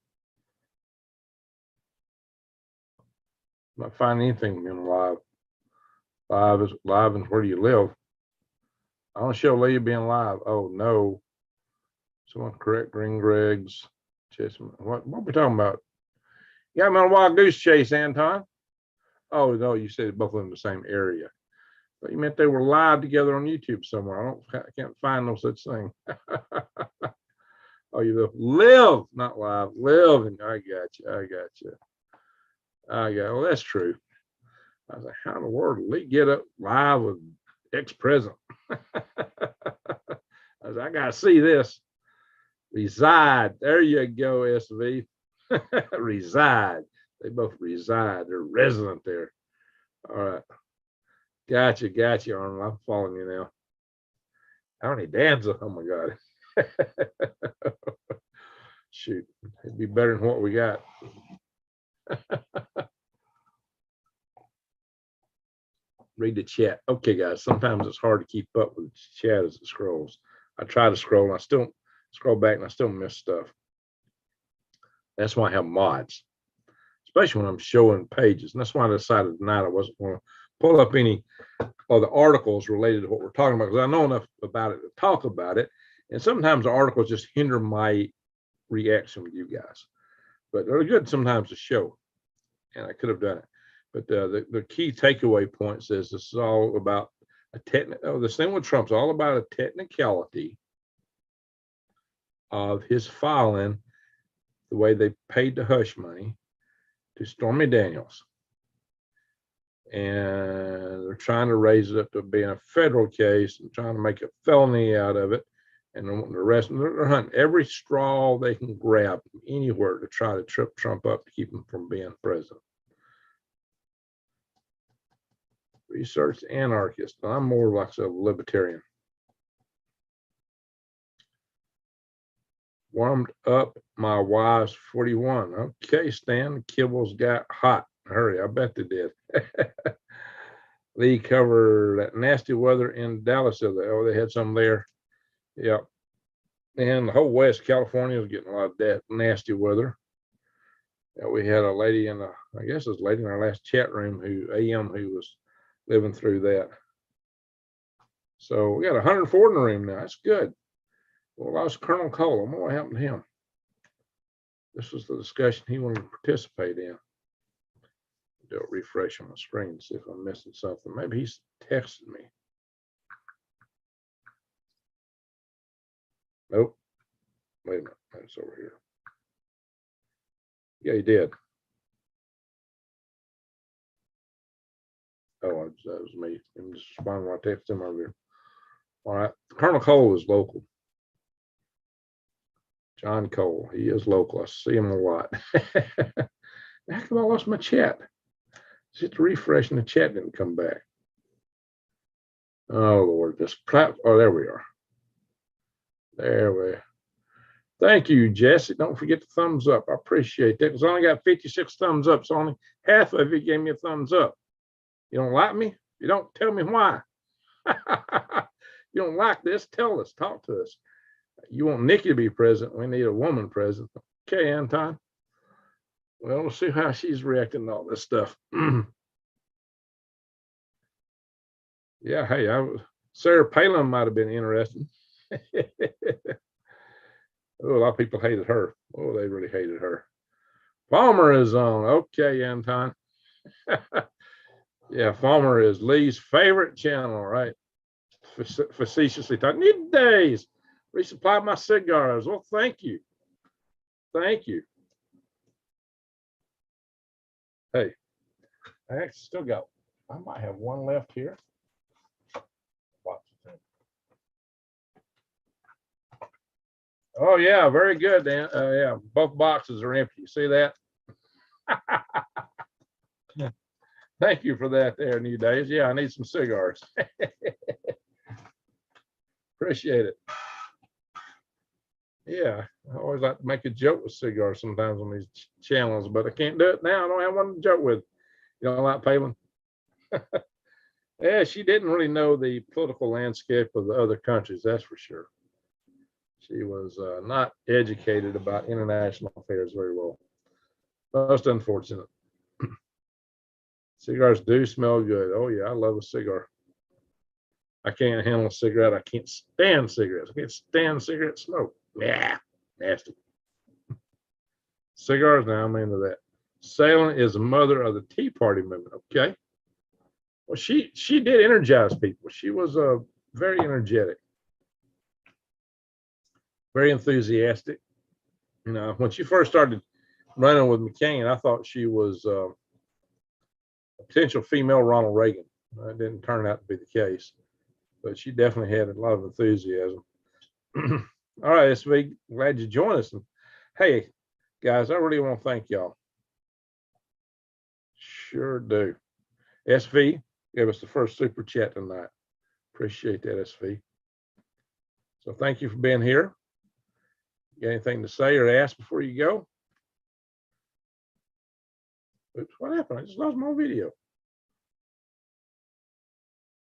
I'm not finding anything in live. Live is where do you live? I don't show Leah being live. Oh no. Someone correct Green Greg's. What are we talking about? You got me on a wild goose chase, Anton. Oh no, you said both of them in the same area. But you meant they were live together on YouTube somewhere. I can't find no such thing. Oh, you live, not live, live. And I got you. Well, that's true. I was like, how in the world did Lee get up live with ex-president? I was like, I gotta see this. Reside. There you go, SV. Reside. They both reside. They're resident there. All right. Gotcha, Arnold. I'm following you now. Tony Danza. Oh my God. Shoot. It'd be better than what we got. Read the chat. Okay, guys. Sometimes it's hard to keep up with the chat as it scrolls. I try to scroll and I still scroll back and I still miss stuff. That's why I have mods, especially when I'm showing pages. And that's why I decided tonight I wasn't going to pull up any of the articles related to what we're talking about, because I know enough about it to talk about it. And sometimes the articles just hinder my reaction with you guys. But they're good sometimes to show. And I could have done it. But the key takeaway point says this is all about this thing with Trump's all about a technicality of his filing, the way they paid the hush money to Stormy Daniels. And they're trying to raise it up to being a federal case and trying to make a felony out of it. And they're wanting to arrest him. They're hunting every straw they can grab from anywhere to try to trip Trump up to keep him from being president. Research anarchist. I'm more like a libertarian. Warmed up my wife's 41. Okay, Stan, the kibbles got hot. Hurry, I bet they did. Lee covered that nasty weather in Dallas. Oh, they had some there. Yep. And the whole West California was getting a lot of that nasty weather. Yeah, we had a lady in I guess it was a lady in our last chat room who was living through that. So we got 104 in the room now. That's good. Well, lost Colonel Cole. I wonder what happened to him. This was the discussion he wanted to participate in. Do a refresh on the screen, see if I'm missing something. Maybe he's texting me. Nope. Wait a minute. That's over here. Yeah, he did. Oh, that was me. I'm just responding when I text him over here. All right. Colonel Cole is local. John Cole. He is local. I see him a lot. How come I lost my chat? Just refresh and the chat didn't come back. Oh, Lord. Oh, there we are. There we are. Thank you, Jesse. Don't forget the thumbs up. I appreciate that. Because I only got 56 thumbs up, so only half of you gave me a thumbs up. You don't like me? You don't tell me why. You don't like this? Tell us. Talk to us. You want Nikki to be president? We need a woman president. Okay, Anton. Well, we'll see how she's reacting to all this stuff. Yeah, hey, Sarah Palin might have been interesting. Oh, a lot of people hated her. Oh, they really hated her. Palmer is on. Okay, Anton. Yeah, Palmer is Lee's favorite channel, right? Facetiously talking. Need days. Resupply my cigars. Well, thank you. Thank you. Hey, I actually still got, I might have one left here. Oh yeah, very good, Dan. Yeah, both boxes are empty. You see that? Thank you for that there, New Days. Yeah, I need some cigars. Appreciate it. Yeah, I always like to make a joke with cigars sometimes on these channels, but I can't do it now. I don't have one to joke with. You don't like Palin? Yeah, she didn't really know the political landscape of the other countries, that's for sure. She was not educated about international affairs very well. Most unfortunate. Cigars do smell good. Oh yeah, I love a cigar. I can't handle a cigarette. I can't stand cigarettes. I can't stand cigarette smoke. Yeah, nasty. Cigars, now I'm into that. Salem is the mother of the Tea Party movement. Okay. Well, she did energize people. She was very energetic, very enthusiastic. You know, when she first started running with McCain, I thought she was a potential female Ronald Reagan. It didn't turn out to be the case, but she definitely had a lot of enthusiasm. All right, SV, glad you joined us. And hey, guys, I really want to thank y'all. Sure do. SV gave us the first super chat tonight. Appreciate that, SV. So thank you for being here. You got anything to say or ask before you go? Oops, what happened? I just lost my video.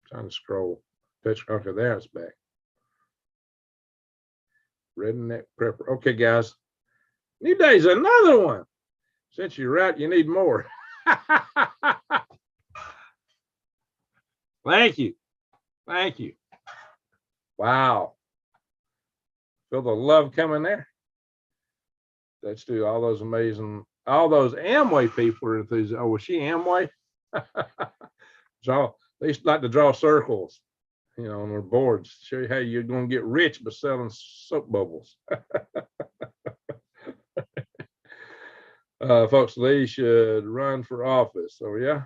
Trying to scroll. Okay, there it's back. Redneck prepper. Okay, guys. New Day's another one. Since you're out, you need more. Thank you. Thank you. Wow. Feel the love coming there. Let's do all those amazing, all those Amway people are enthusiastic. Oh, was she Amway? They used to like to draw circles, you know, on their boards. Show you how you're going to get rich by selling soap bubbles. Folks, Lee should run for office. Oh, yeah.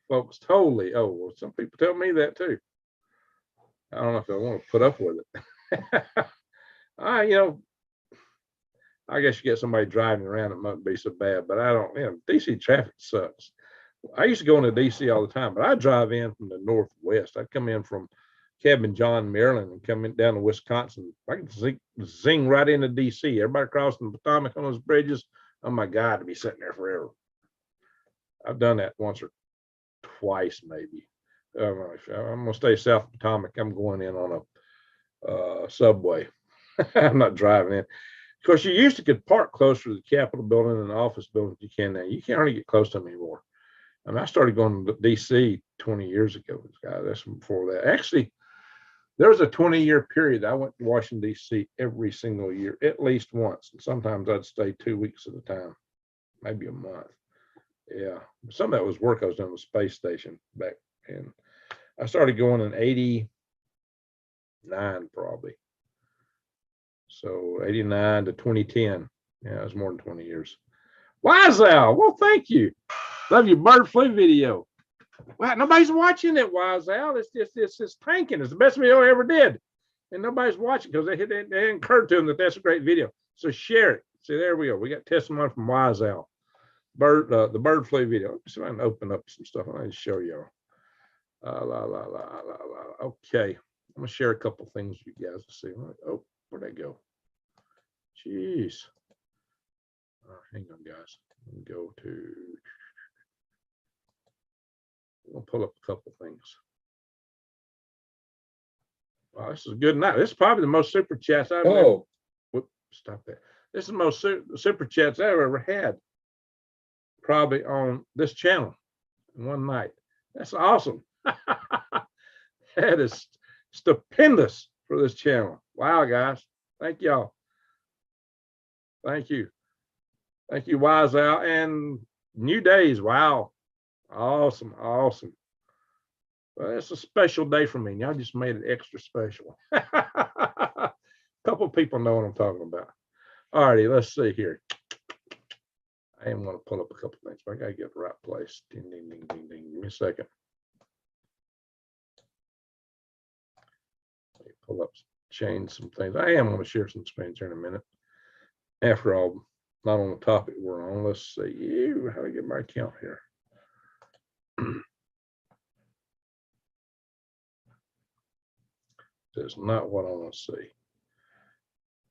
Folks, totally. Oh, well, some people tell me that too. I don't know if I want to put up with it. You know, I guess you get somebody driving around, it mightn't be so bad, but I don't, you know, DC traffic sucks. I used to go into DC all the time, but I drive in from the Northwest. I'd come in from Cabin John, Maryland, and come in down to Wisconsin. I can zing right into DC. Everybody crossing the Potomac on those bridges. Oh my God, to be sitting there forever. I've done that once or twice, maybe. I'm gonna stay south of Potomac. I'm going in on a subway. I'm not driving in. Of course, you used to could park closer to the Capitol building and the office building. You can now. You can't really get close to them anymore. I mean, I started going to DC 20 years ago. That's before that. Actually, there was a 20-year period I went to Washington, D.C. every single year, at least once. And sometimes I'd stay 2 weeks at a time, maybe a month. Yeah. Some of that was work I was doing with the space station back. And I started going in 89, probably. So 89 to 2010. Yeah, it was more than 20 years. Wiseow. Well, thank you. Love your bird flu video. Well, nobody's watching it, Wiseow. It's tanking. It's the best video I ever did. And nobody's watching because they didn't occur to them that that's a great video. So share it. See, there we go. We got testimony from Wiseow. The bird flu video. So I can open up some stuff. I need to show y'all. Okay. I'm going to share a couple things with you guys to see. Oh, where'd that go? Jeez. Hang on, guys. Go to. We'll pull up a couple things. Wow, this is a good night. This is probably the most super chats I've ever. Whoop, stop that. This is the most super chats I've ever had. Probably on this channel in one night. That's awesome. That is stupendous for this channel. Wow, guys. Thank y'all. Thank you. Thank you, Wiseow. And New Days. Wow. Awesome. Awesome. Well, it's a special day for me. Y'all just made it extra special. A couple of people know what I'm talking about. All righty, let's see here. I am going to pull up a couple of things, but I got to get the right place. Ding, ding, ding, ding, ding. Give me a second. Let me pull up some change some things. I am going to share some screens here in a minute. After all, not on the topic we're on. Let's see. How do I get my account here? That's not what I want to see.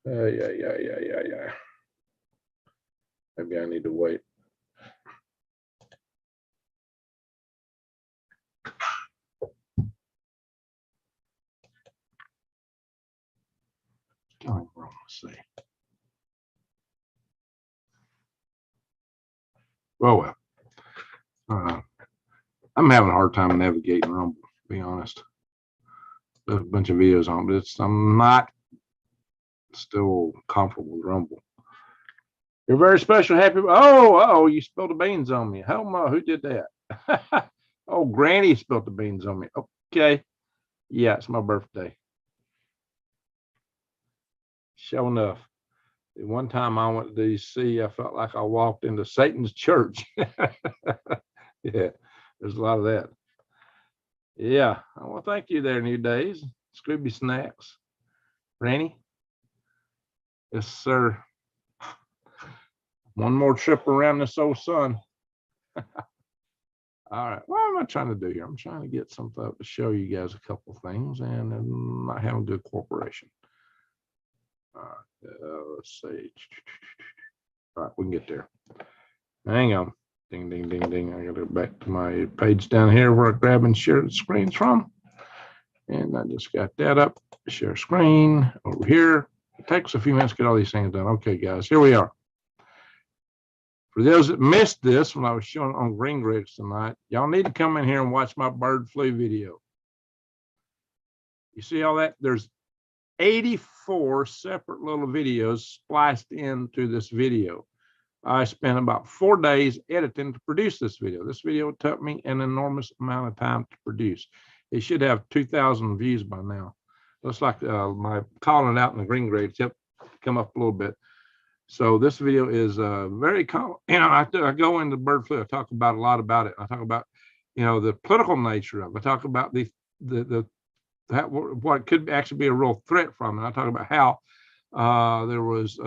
Yeah. Maybe I need to wait. Tell me what I want to see. Well. I'm having a hard time navigating Rumble, to be honest. There's a bunch of videos on, but I'm not still comfortable with Rumble. You're very special, happy. Oh, you spilled the beans on me. Hell no, who did that? Oh, Granny spilled the beans on me. Okay. Yeah, it's my birthday. Sure enough. One time I went to DC, I felt like I walked into Satan's church. Yeah, there's a lot of that. Yeah, well, thank you there, New Days. Scooby Snacks. Granny? Yes, sir. One more trip around this old sun. All right, what am I trying to do here? I'm trying to get something up to show you guys a couple things, and I'm not having good cooperation. All right, let's see. All right, we can get there. Hang on. Ding, ding, ding, ding. I got to go back to my page down here where I grab and share the screens from. And I just got that up. Share screen over here. It takes a few minutes to get all these things done. Okay, guys, here we are. For those that missed this when I was showing on green grapes tonight, y'all need to come in here and watch my bird flu video. You see all that? There's 84 separate little videos spliced into this video. I spent about 4 days editing to produce this video. This video took me an enormous amount of time to produce. It should have 2,000 views by now. Looks like my calling out in the green grapes come up a little bit. So this video is very common. I go into bird flu. I talk about a lot about it. I talk about, the political nature of it. I talk about what could actually be a real threat from it. I talk about how there was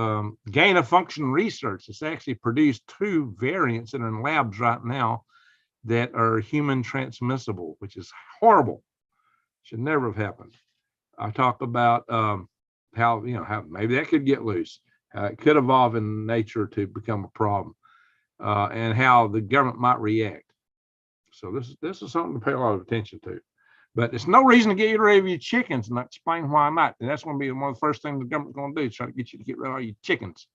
gain of function research that's actually produced 2 variants that are in labs right now that are human transmissible, which is horrible. Should never have happened. I talk about how maybe that could get loose. It could evolve in nature to become a problem, and how the government might react. So this is something to pay a lot of attention to. But it's no reason to get rid of your chickens, and I explain why not. And that's going to be one of the first things the government's going to do, is try to get you to get rid of all your chickens.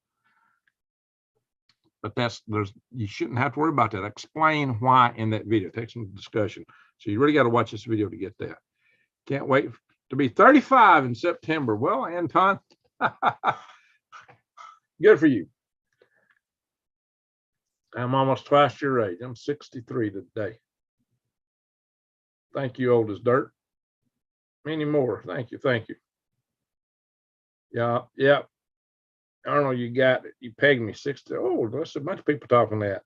But you shouldn't have to worry about that. I explain why in that video. Take some discussion. So you really got to watch this video to get that. Can't wait to be 35 in September. Well, Anton, good for you. I'm almost twice your age. I'm 63 today. Thank you, old as dirt. Many more. Thank you. Yeah. Arnold, you got it. You pegged me 60. Oh, there's a bunch of people talking that.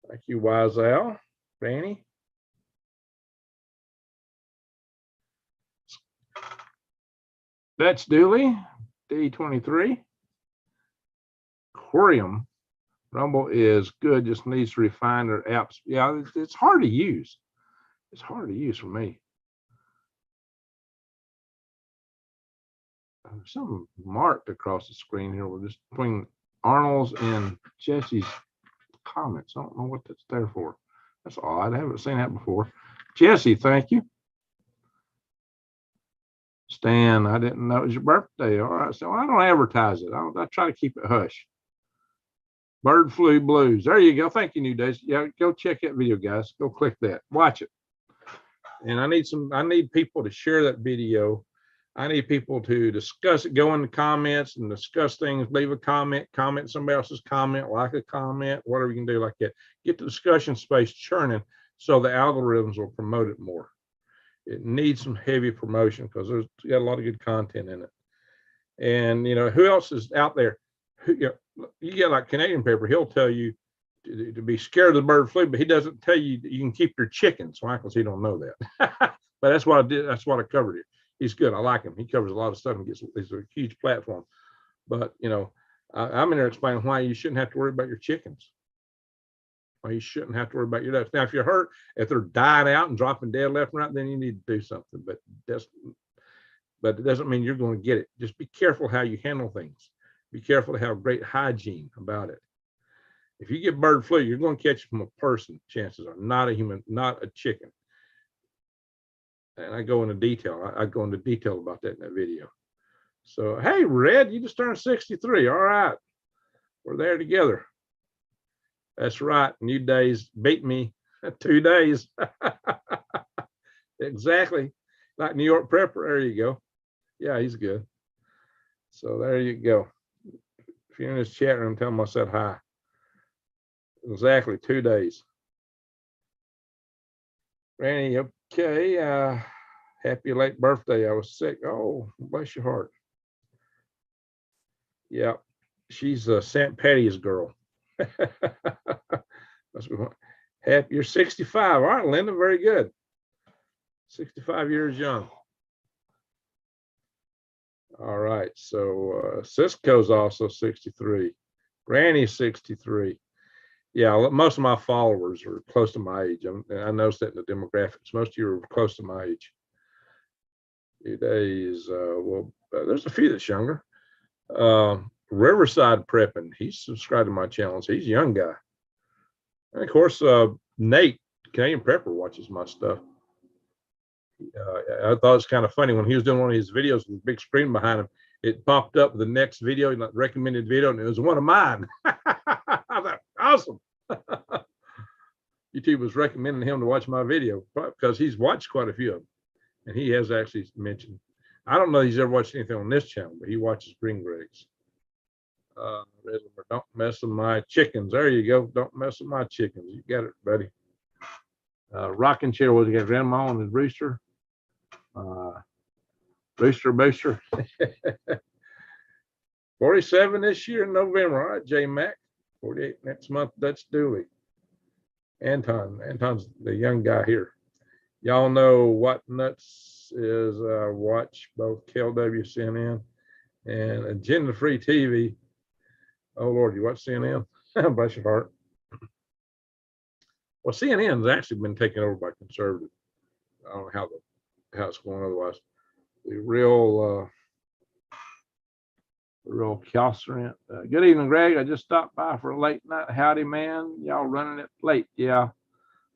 Thank you, Wise Al. Fanny. That's Dooley. D23. Aquarium. Rumble is good, just needs to refine their apps. Yeah, it's hard to use. It's hard to use for me. There's something marked across the screen here. We're just between Arnold's and Jesse's comments. I don't know what that's there for. That's odd. I haven't seen that before. Jesse, thank you. Stan, I didn't know it was your birthday. All right, so I don't advertise it. I try to keep it hush. Bird flu blues. There you go. Thank you, New Days. Yeah, go check that video, guys. Go click that. Watch it. And I need people to share that video. I need people to discuss it. Go in the comments and discuss things. Leave a comment somebody else's comment, like a comment, whatever you can do like that. Get the discussion space churning so the algorithms will promote it more. It needs some heavy promotion because there's got a lot of good content in it. And who else is out there? You get like Canadian Pepper, he'll tell you to be scared of the bird flu, but he doesn't tell you you can keep your chickens. Why? Because he don't know that. But that's what I did. That's what I covered it. He's good. I like him. He covers a lot of stuff and he's a huge platform. But, you know, I'm in there explaining why you shouldn't have to worry about your chickens. Why you shouldn't have to worry about your ducks. Now, if you're hurt, if they're dying out and dropping dead left and right, then you need to do something. But it doesn't mean you're going to get it. Just be careful how you handle things. Be careful to have great hygiene about it. If you get bird flu, you're going to catch it from a person. Chances are not a human, not a chicken. And I go into detail. I go into detail about that in that video. So, hey, Red, you just turned 63. All right. We're there together. That's right. New Days beat me 2 days. Exactly. Like New York Prepper. There you go. Yeah, he's good. So there you go. If you're in this chat room, tell him I said hi. Exactly 2 days. Granny, okay. Happy late birthday. I was sick. Oh, bless your heart. Yeah, she's a St. Patty's girl. Happy, you're 65. All right, Linda, very good. 65 years young. All right, so Cisco's also 63. Granny's 63. Yeah, most of my followers are close to my age. I noticed that in the demographics. Most of you are close to my age. Few days, well, there's a few that's younger. Riverside Prepping, he's subscribed to my channels. He's a young guy. And of course, Nate, Canadian Prepper, watches my stuff. I thought it's kind of funny when he was doing one of his videos with a big screen behind him. It popped up the next video, like recommended video, and it was one of mine. I thought, awesome. YouTube was recommending him to watch my video because he's watched quite a few of them. And he has actually mentioned, I don't know if he's ever watched anything on this channel, but he watches Green Greg's. Don't mess with my chickens. There you go. Don't mess with my chickens. You got it, buddy. Rocking chair was got grandma and his rooster. Rooster booster. 47 this year in November. All right, J Mac. 48 next month. That's Dooley. Anton's the young guy here. Y'all know what nuts is. Watch both KLW, CNN, and Agenda Free TV. Oh Lord, you watch CNN? Bless your heart. Well, CNN's actually been taken over by conservatives. I don't know how it's going otherwise. The real calcium. Good evening, Greg. I just stopped by for a late night. Howdy, man. Y'all running it late? Yeah,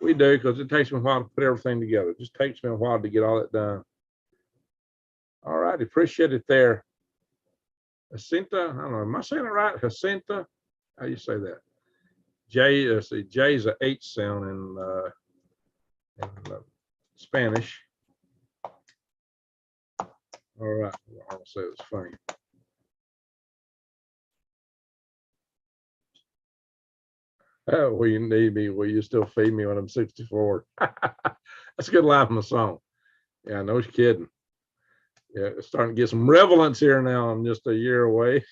we do, because it takes me a while to put everything together. It just takes me a while to get all that done. All right, appreciate it there. Jacinta, I don't know, am I saying it right? Jacinta, how do you say that? J, see, J is a H sound in Spanish. All right, I want to say it's funny. Oh, will you need me? Will you still feed me when I'm 64? That's a good line from the song. Yeah, no kidding. Yeah, it's starting to get some relevance here now. I'm just a year away.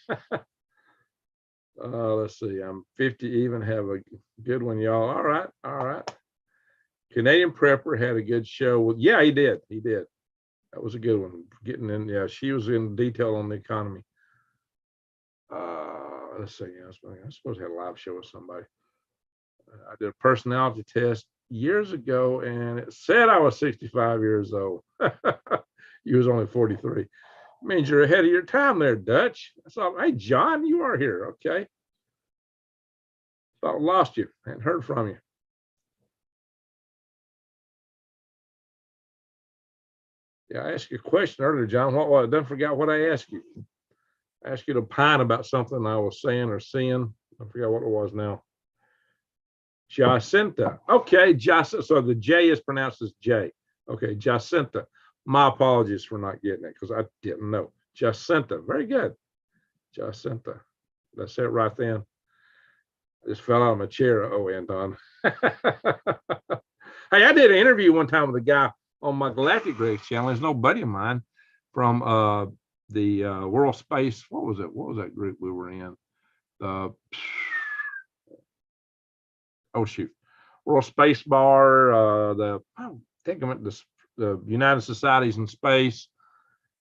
Let's see. I'm 50 even. Have a good one, y'all. All right. All right. Canadian Prepper had a good show. Well, yeah, he did. He did. That was a good one. Getting in. Yeah, she was in detail on the economy. Let's see. I was supposed to have a live show with somebody. I did a personality test years ago, and it said I was 65 years old. You was only 43. Means you're ahead of your time there, Dutch. That's all. Hey, John, you are here. Okay. Thought I lost you. Hadn't heard from you. Yeah, I asked you a question earlier, John. What was it? Don't forget what I asked you. I asked you to opine about something I was saying or seeing. I forget what it was now. Jacinta. Okay, Jacinta. So the J is pronounced as J. Okay, Jacinta. My apologies for not getting it because I didn't know. Jacinta. Very good. Jacinta. That's it right then. I just fell out of my chair. Oh, Anton. Hey, I did an interview one time with a guy on my Galactic Greg's channel. There's no buddy of mine from the World Space. What was it? What was that group we were in? Oh shoot, World Space Bar. I think I went to the United Societies in Space.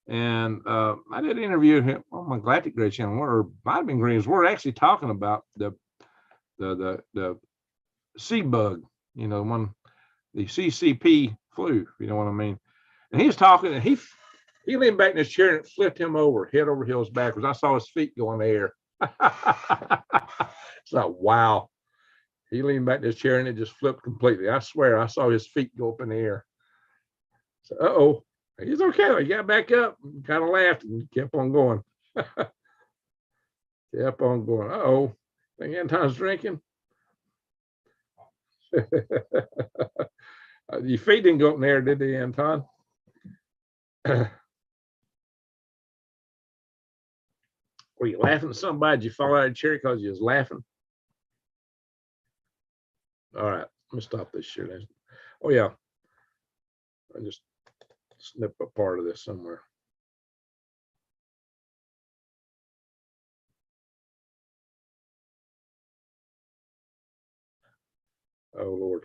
And I did interview him on my Galactic Gray channel, or might have been Greens. We're actually talking about the sea bug, you know, the CCP flu, if you know what I mean. And he was talking, and he leaned back in his chair and it flipped him over, head over heels backwards. I saw his feet go in the air. It's like, wow. He leaned back in his chair and it just flipped completely. I swear, I saw his feet go up in the air. So, uh-oh. He's okay. He got back up, kind of laughed, and kept on going. Kept on going. Uh-oh. Think Anton's drinking? Your feet didn't go up in the air, did they, Anton? Were you laughing at somebody? Did you fall out of the chair because you was laughing? All right. Let me stop this shit. Oh, yeah. I just snip a part of this somewhere. Oh, Lord.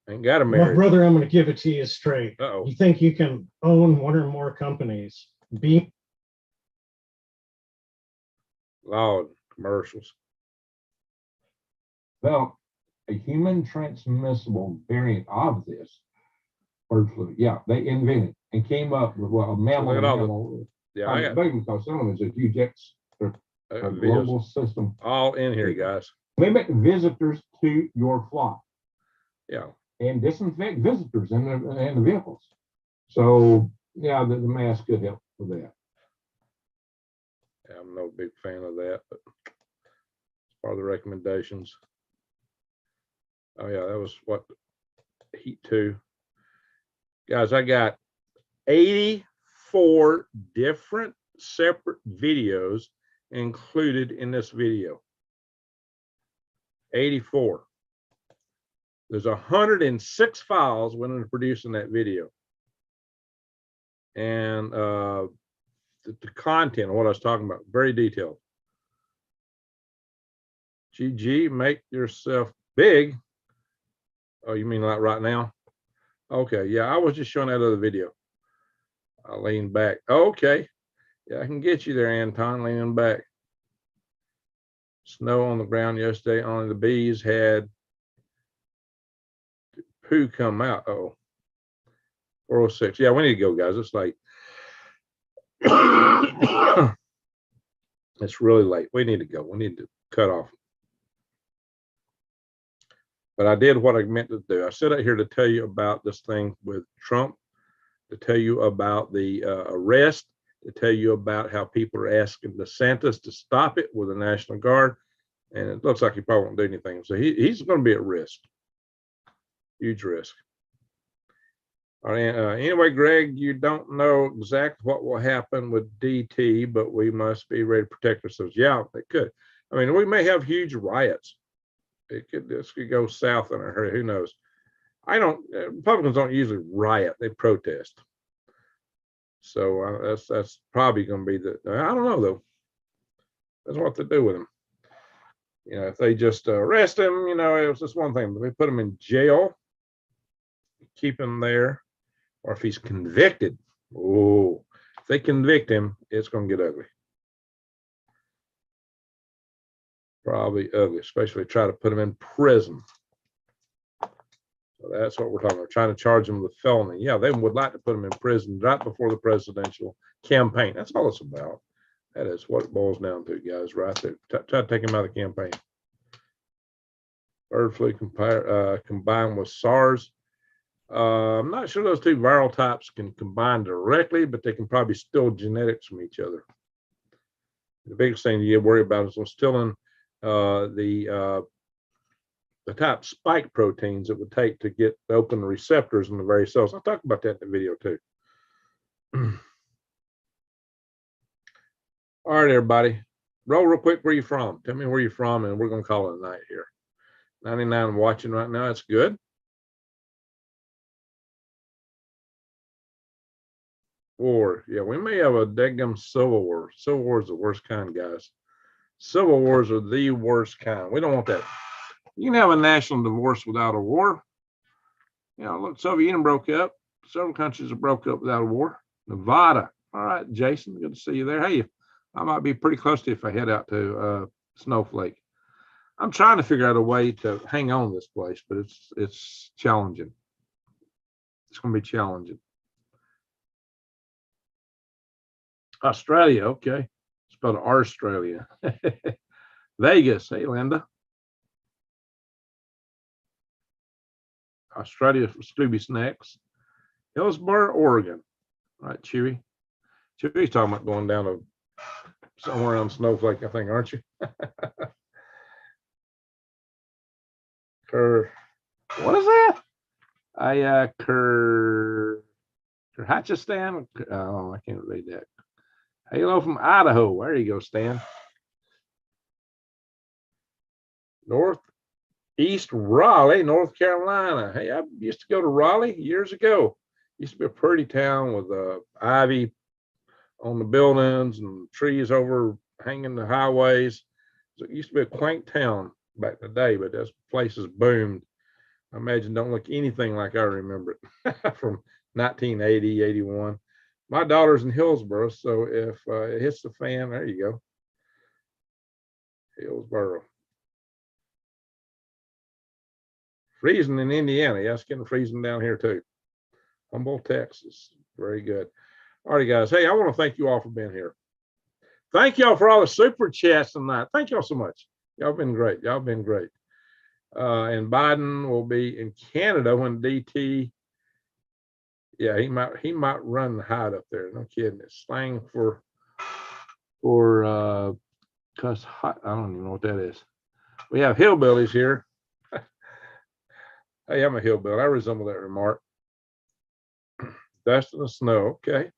Ain't got a marriage. Well, brother, I'm going to give it to you straight. Uh-oh. You think you can own one or more companies? Be Loud commercials. Well, a human transmissible variant of this bird flu. Yeah, they invented and came up with a mammal. Look at all yeah, I got because some of them is a huge videos global system. all in here, guys. Limit visitors to your flock. Yeah. And disinfect visitors in the vehicles. So yeah, the mask could help with that. Yeah, I'm no big fan of that, but it's part of the recommendations. Oh yeah, that was what heat 2. Guys, I got 84 different separate videos included in this video. 84. There's 106 files went into producing that video. And the content of what I was talking about, very detailed. GG, make yourself big. Oh, you mean like right now? Okay, yeah, I was just showing that other video. I leaned back. Okay, yeah, I can get you there, Anton, leaning back. Snow on the ground yesterday. Only the bees had poo come out. Oh, 406. Yeah, we need to go, guys. It's late. It's really late. We need to go. We need to cut off. But I did what I meant to do. I sit out here to tell you about this thing with Trump, to tell you about the arrest, to tell you about how people are asking DeSantis to stop it with the National Guard. And it looks like he probably won't do anything. So he's going to be at risk. Huge risk. All right, anyway, Greg, you don't know exactly what will happen with DT, but we must be ready to protect ourselves. Yeah, it could. I mean, we may have huge riots. This could go south in a hurry. Who knows? Republicans don't usually riot; they protest. So that's probably going to be I don't know though. That's what to do with them. You know, if they just arrest him, you know, it was just one thing. But they put him in jail, keep him there, or if he's convicted, oh, if they convict him, it's going to get ugly. Probably ugly, especially if they try to put him in prison. So that's what we're talking about, trying to charge him with felony. Yeah, they would like to put him in prison right before the presidential campaign. That's all it's about. That is what it boils down to, guys, right there. Try to take him out of the campaign. Bird flu combined with SARS. I'm not sure those two viral types can combine directly, but they can probably steal genetics from each other. The biggest thing you worry about is stealing the type spike proteins it would take to get open receptors in the various cells. I'll talk about that in the video too. All right, everybody, roll real quick. Where you from? Tell me where you're from, and we're gonna call it a night here. 99 watching right now. That's good. War. Yeah, we may have a daggum civil war. Civil war is the worst kind, guys. Civil wars are the worst kind. We don't want that. You can have a national divorce without a war. You know, look, Soviet Union broke up. several countries have broke up without a war. Nevada. All right, Jason, good to see you there. Hey, I might be pretty close to you if I head out to Snowflake. I'm trying to figure out a way to hang on to this place, but it's challenging. It's going to be challenging. Australia, okay. Spelled Australia. Vegas, hey, Linda. Australia for Scooby Snacks. Hillsboro, Oregon. All right, Chewy. Chewy's talking about going down to somewhere on Snowflake, I think, aren't you? What is that? Kerhatchistan. Oh, I can't read that. Halo from Idaho. There you go, Stan. Northeast Raleigh, North Carolina. Hey, I used to go to Raleigh years ago. Used to be a pretty town with ivy on the buildings and trees overhanging the highways. So it used to be a quaint town back in the day, but this place has boomed. I imagine don't look anything like I remember it from 1980, 81. My daughter's in Hillsboro, so if it hits the fan, there you go. Hillsboro. Freezing in Indiana. Yeah, it's getting freezing down here too. Humboldt, Texas. Very good. All right, guys. Hey, I want to thank you all for being here. Thank y'all for all the super chats tonight. Thank y'all so much. Y'all been great. Y'all been great. And Biden will be in Canada when DT. Yeah, he might run the hide up there. No kidding. It's slang for cuss hot. I don't even know what that is. We have hillbillies here. Hey, I'm a hillbilly. I resemble that remark. Dust in the snow. Okay.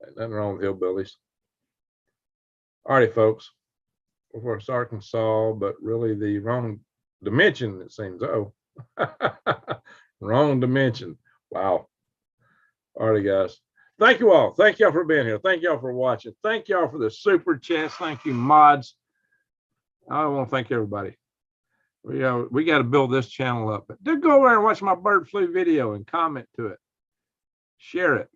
Ain't nothing wrong with hillbillies. All right, folks. Of course, Arkansas, but really the wrong dimension, it seems. Oh, wrong dimension. Wow. All right, guys. Thank you all. Thank y'all for being here. Thank y'all for watching. Thank y'all for the super chats. Thank you, mods. I want to thank everybody. We got to build this channel up. But do go over and watch my bird flu video and comment to it. Share it.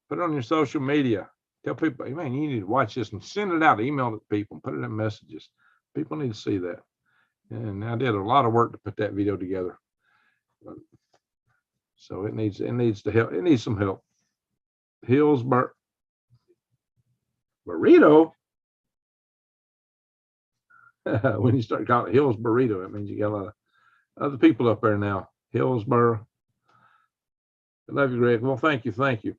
Put it on your social media. Tell people, man, you need to watch this and send it out. Email it to people. Put it in messages. People need to see that. And I did a lot of work to put that video together. So it needs to help. It needs some help. Hillsboro burrito. When you start calling it Hills burrito, that means you got a lot of other people up there now. Hillsboro. I love you, Greg. Well, thank you. Thank you.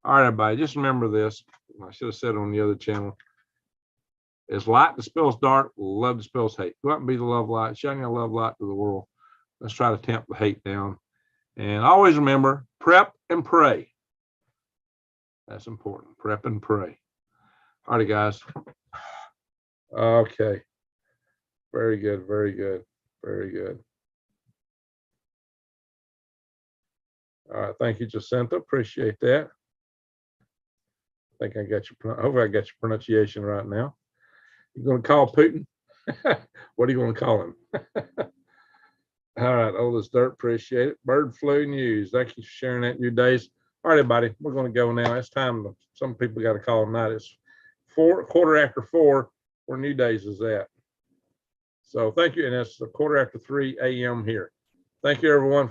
All right, everybody. Just remember this. I should have said it on the other channel. It's light dispels dark, love dispels hate. Go out and be the love light. Shine your love light to the world. Let's try to tamp the hate down. And always remember, prep and pray. That's important. Prep and pray. All right, guys. Okay. Very good. Very good. Very good. All right. Thank you, Jacinta. Appreciate that. I think I got your, hopefully I got your pronunciation right now. You're going to call Putin? What are you going to call him? All right. Oldest Dirt. Appreciate it. Bird flu news. Thank you for sharing that in your days. All right, everybody. We're going to go now. It's time. Some people got to call tonight. It's 4:15. Where New Days is at. So thank you. And it's 3:15 a.m. here. Thank you, everyone.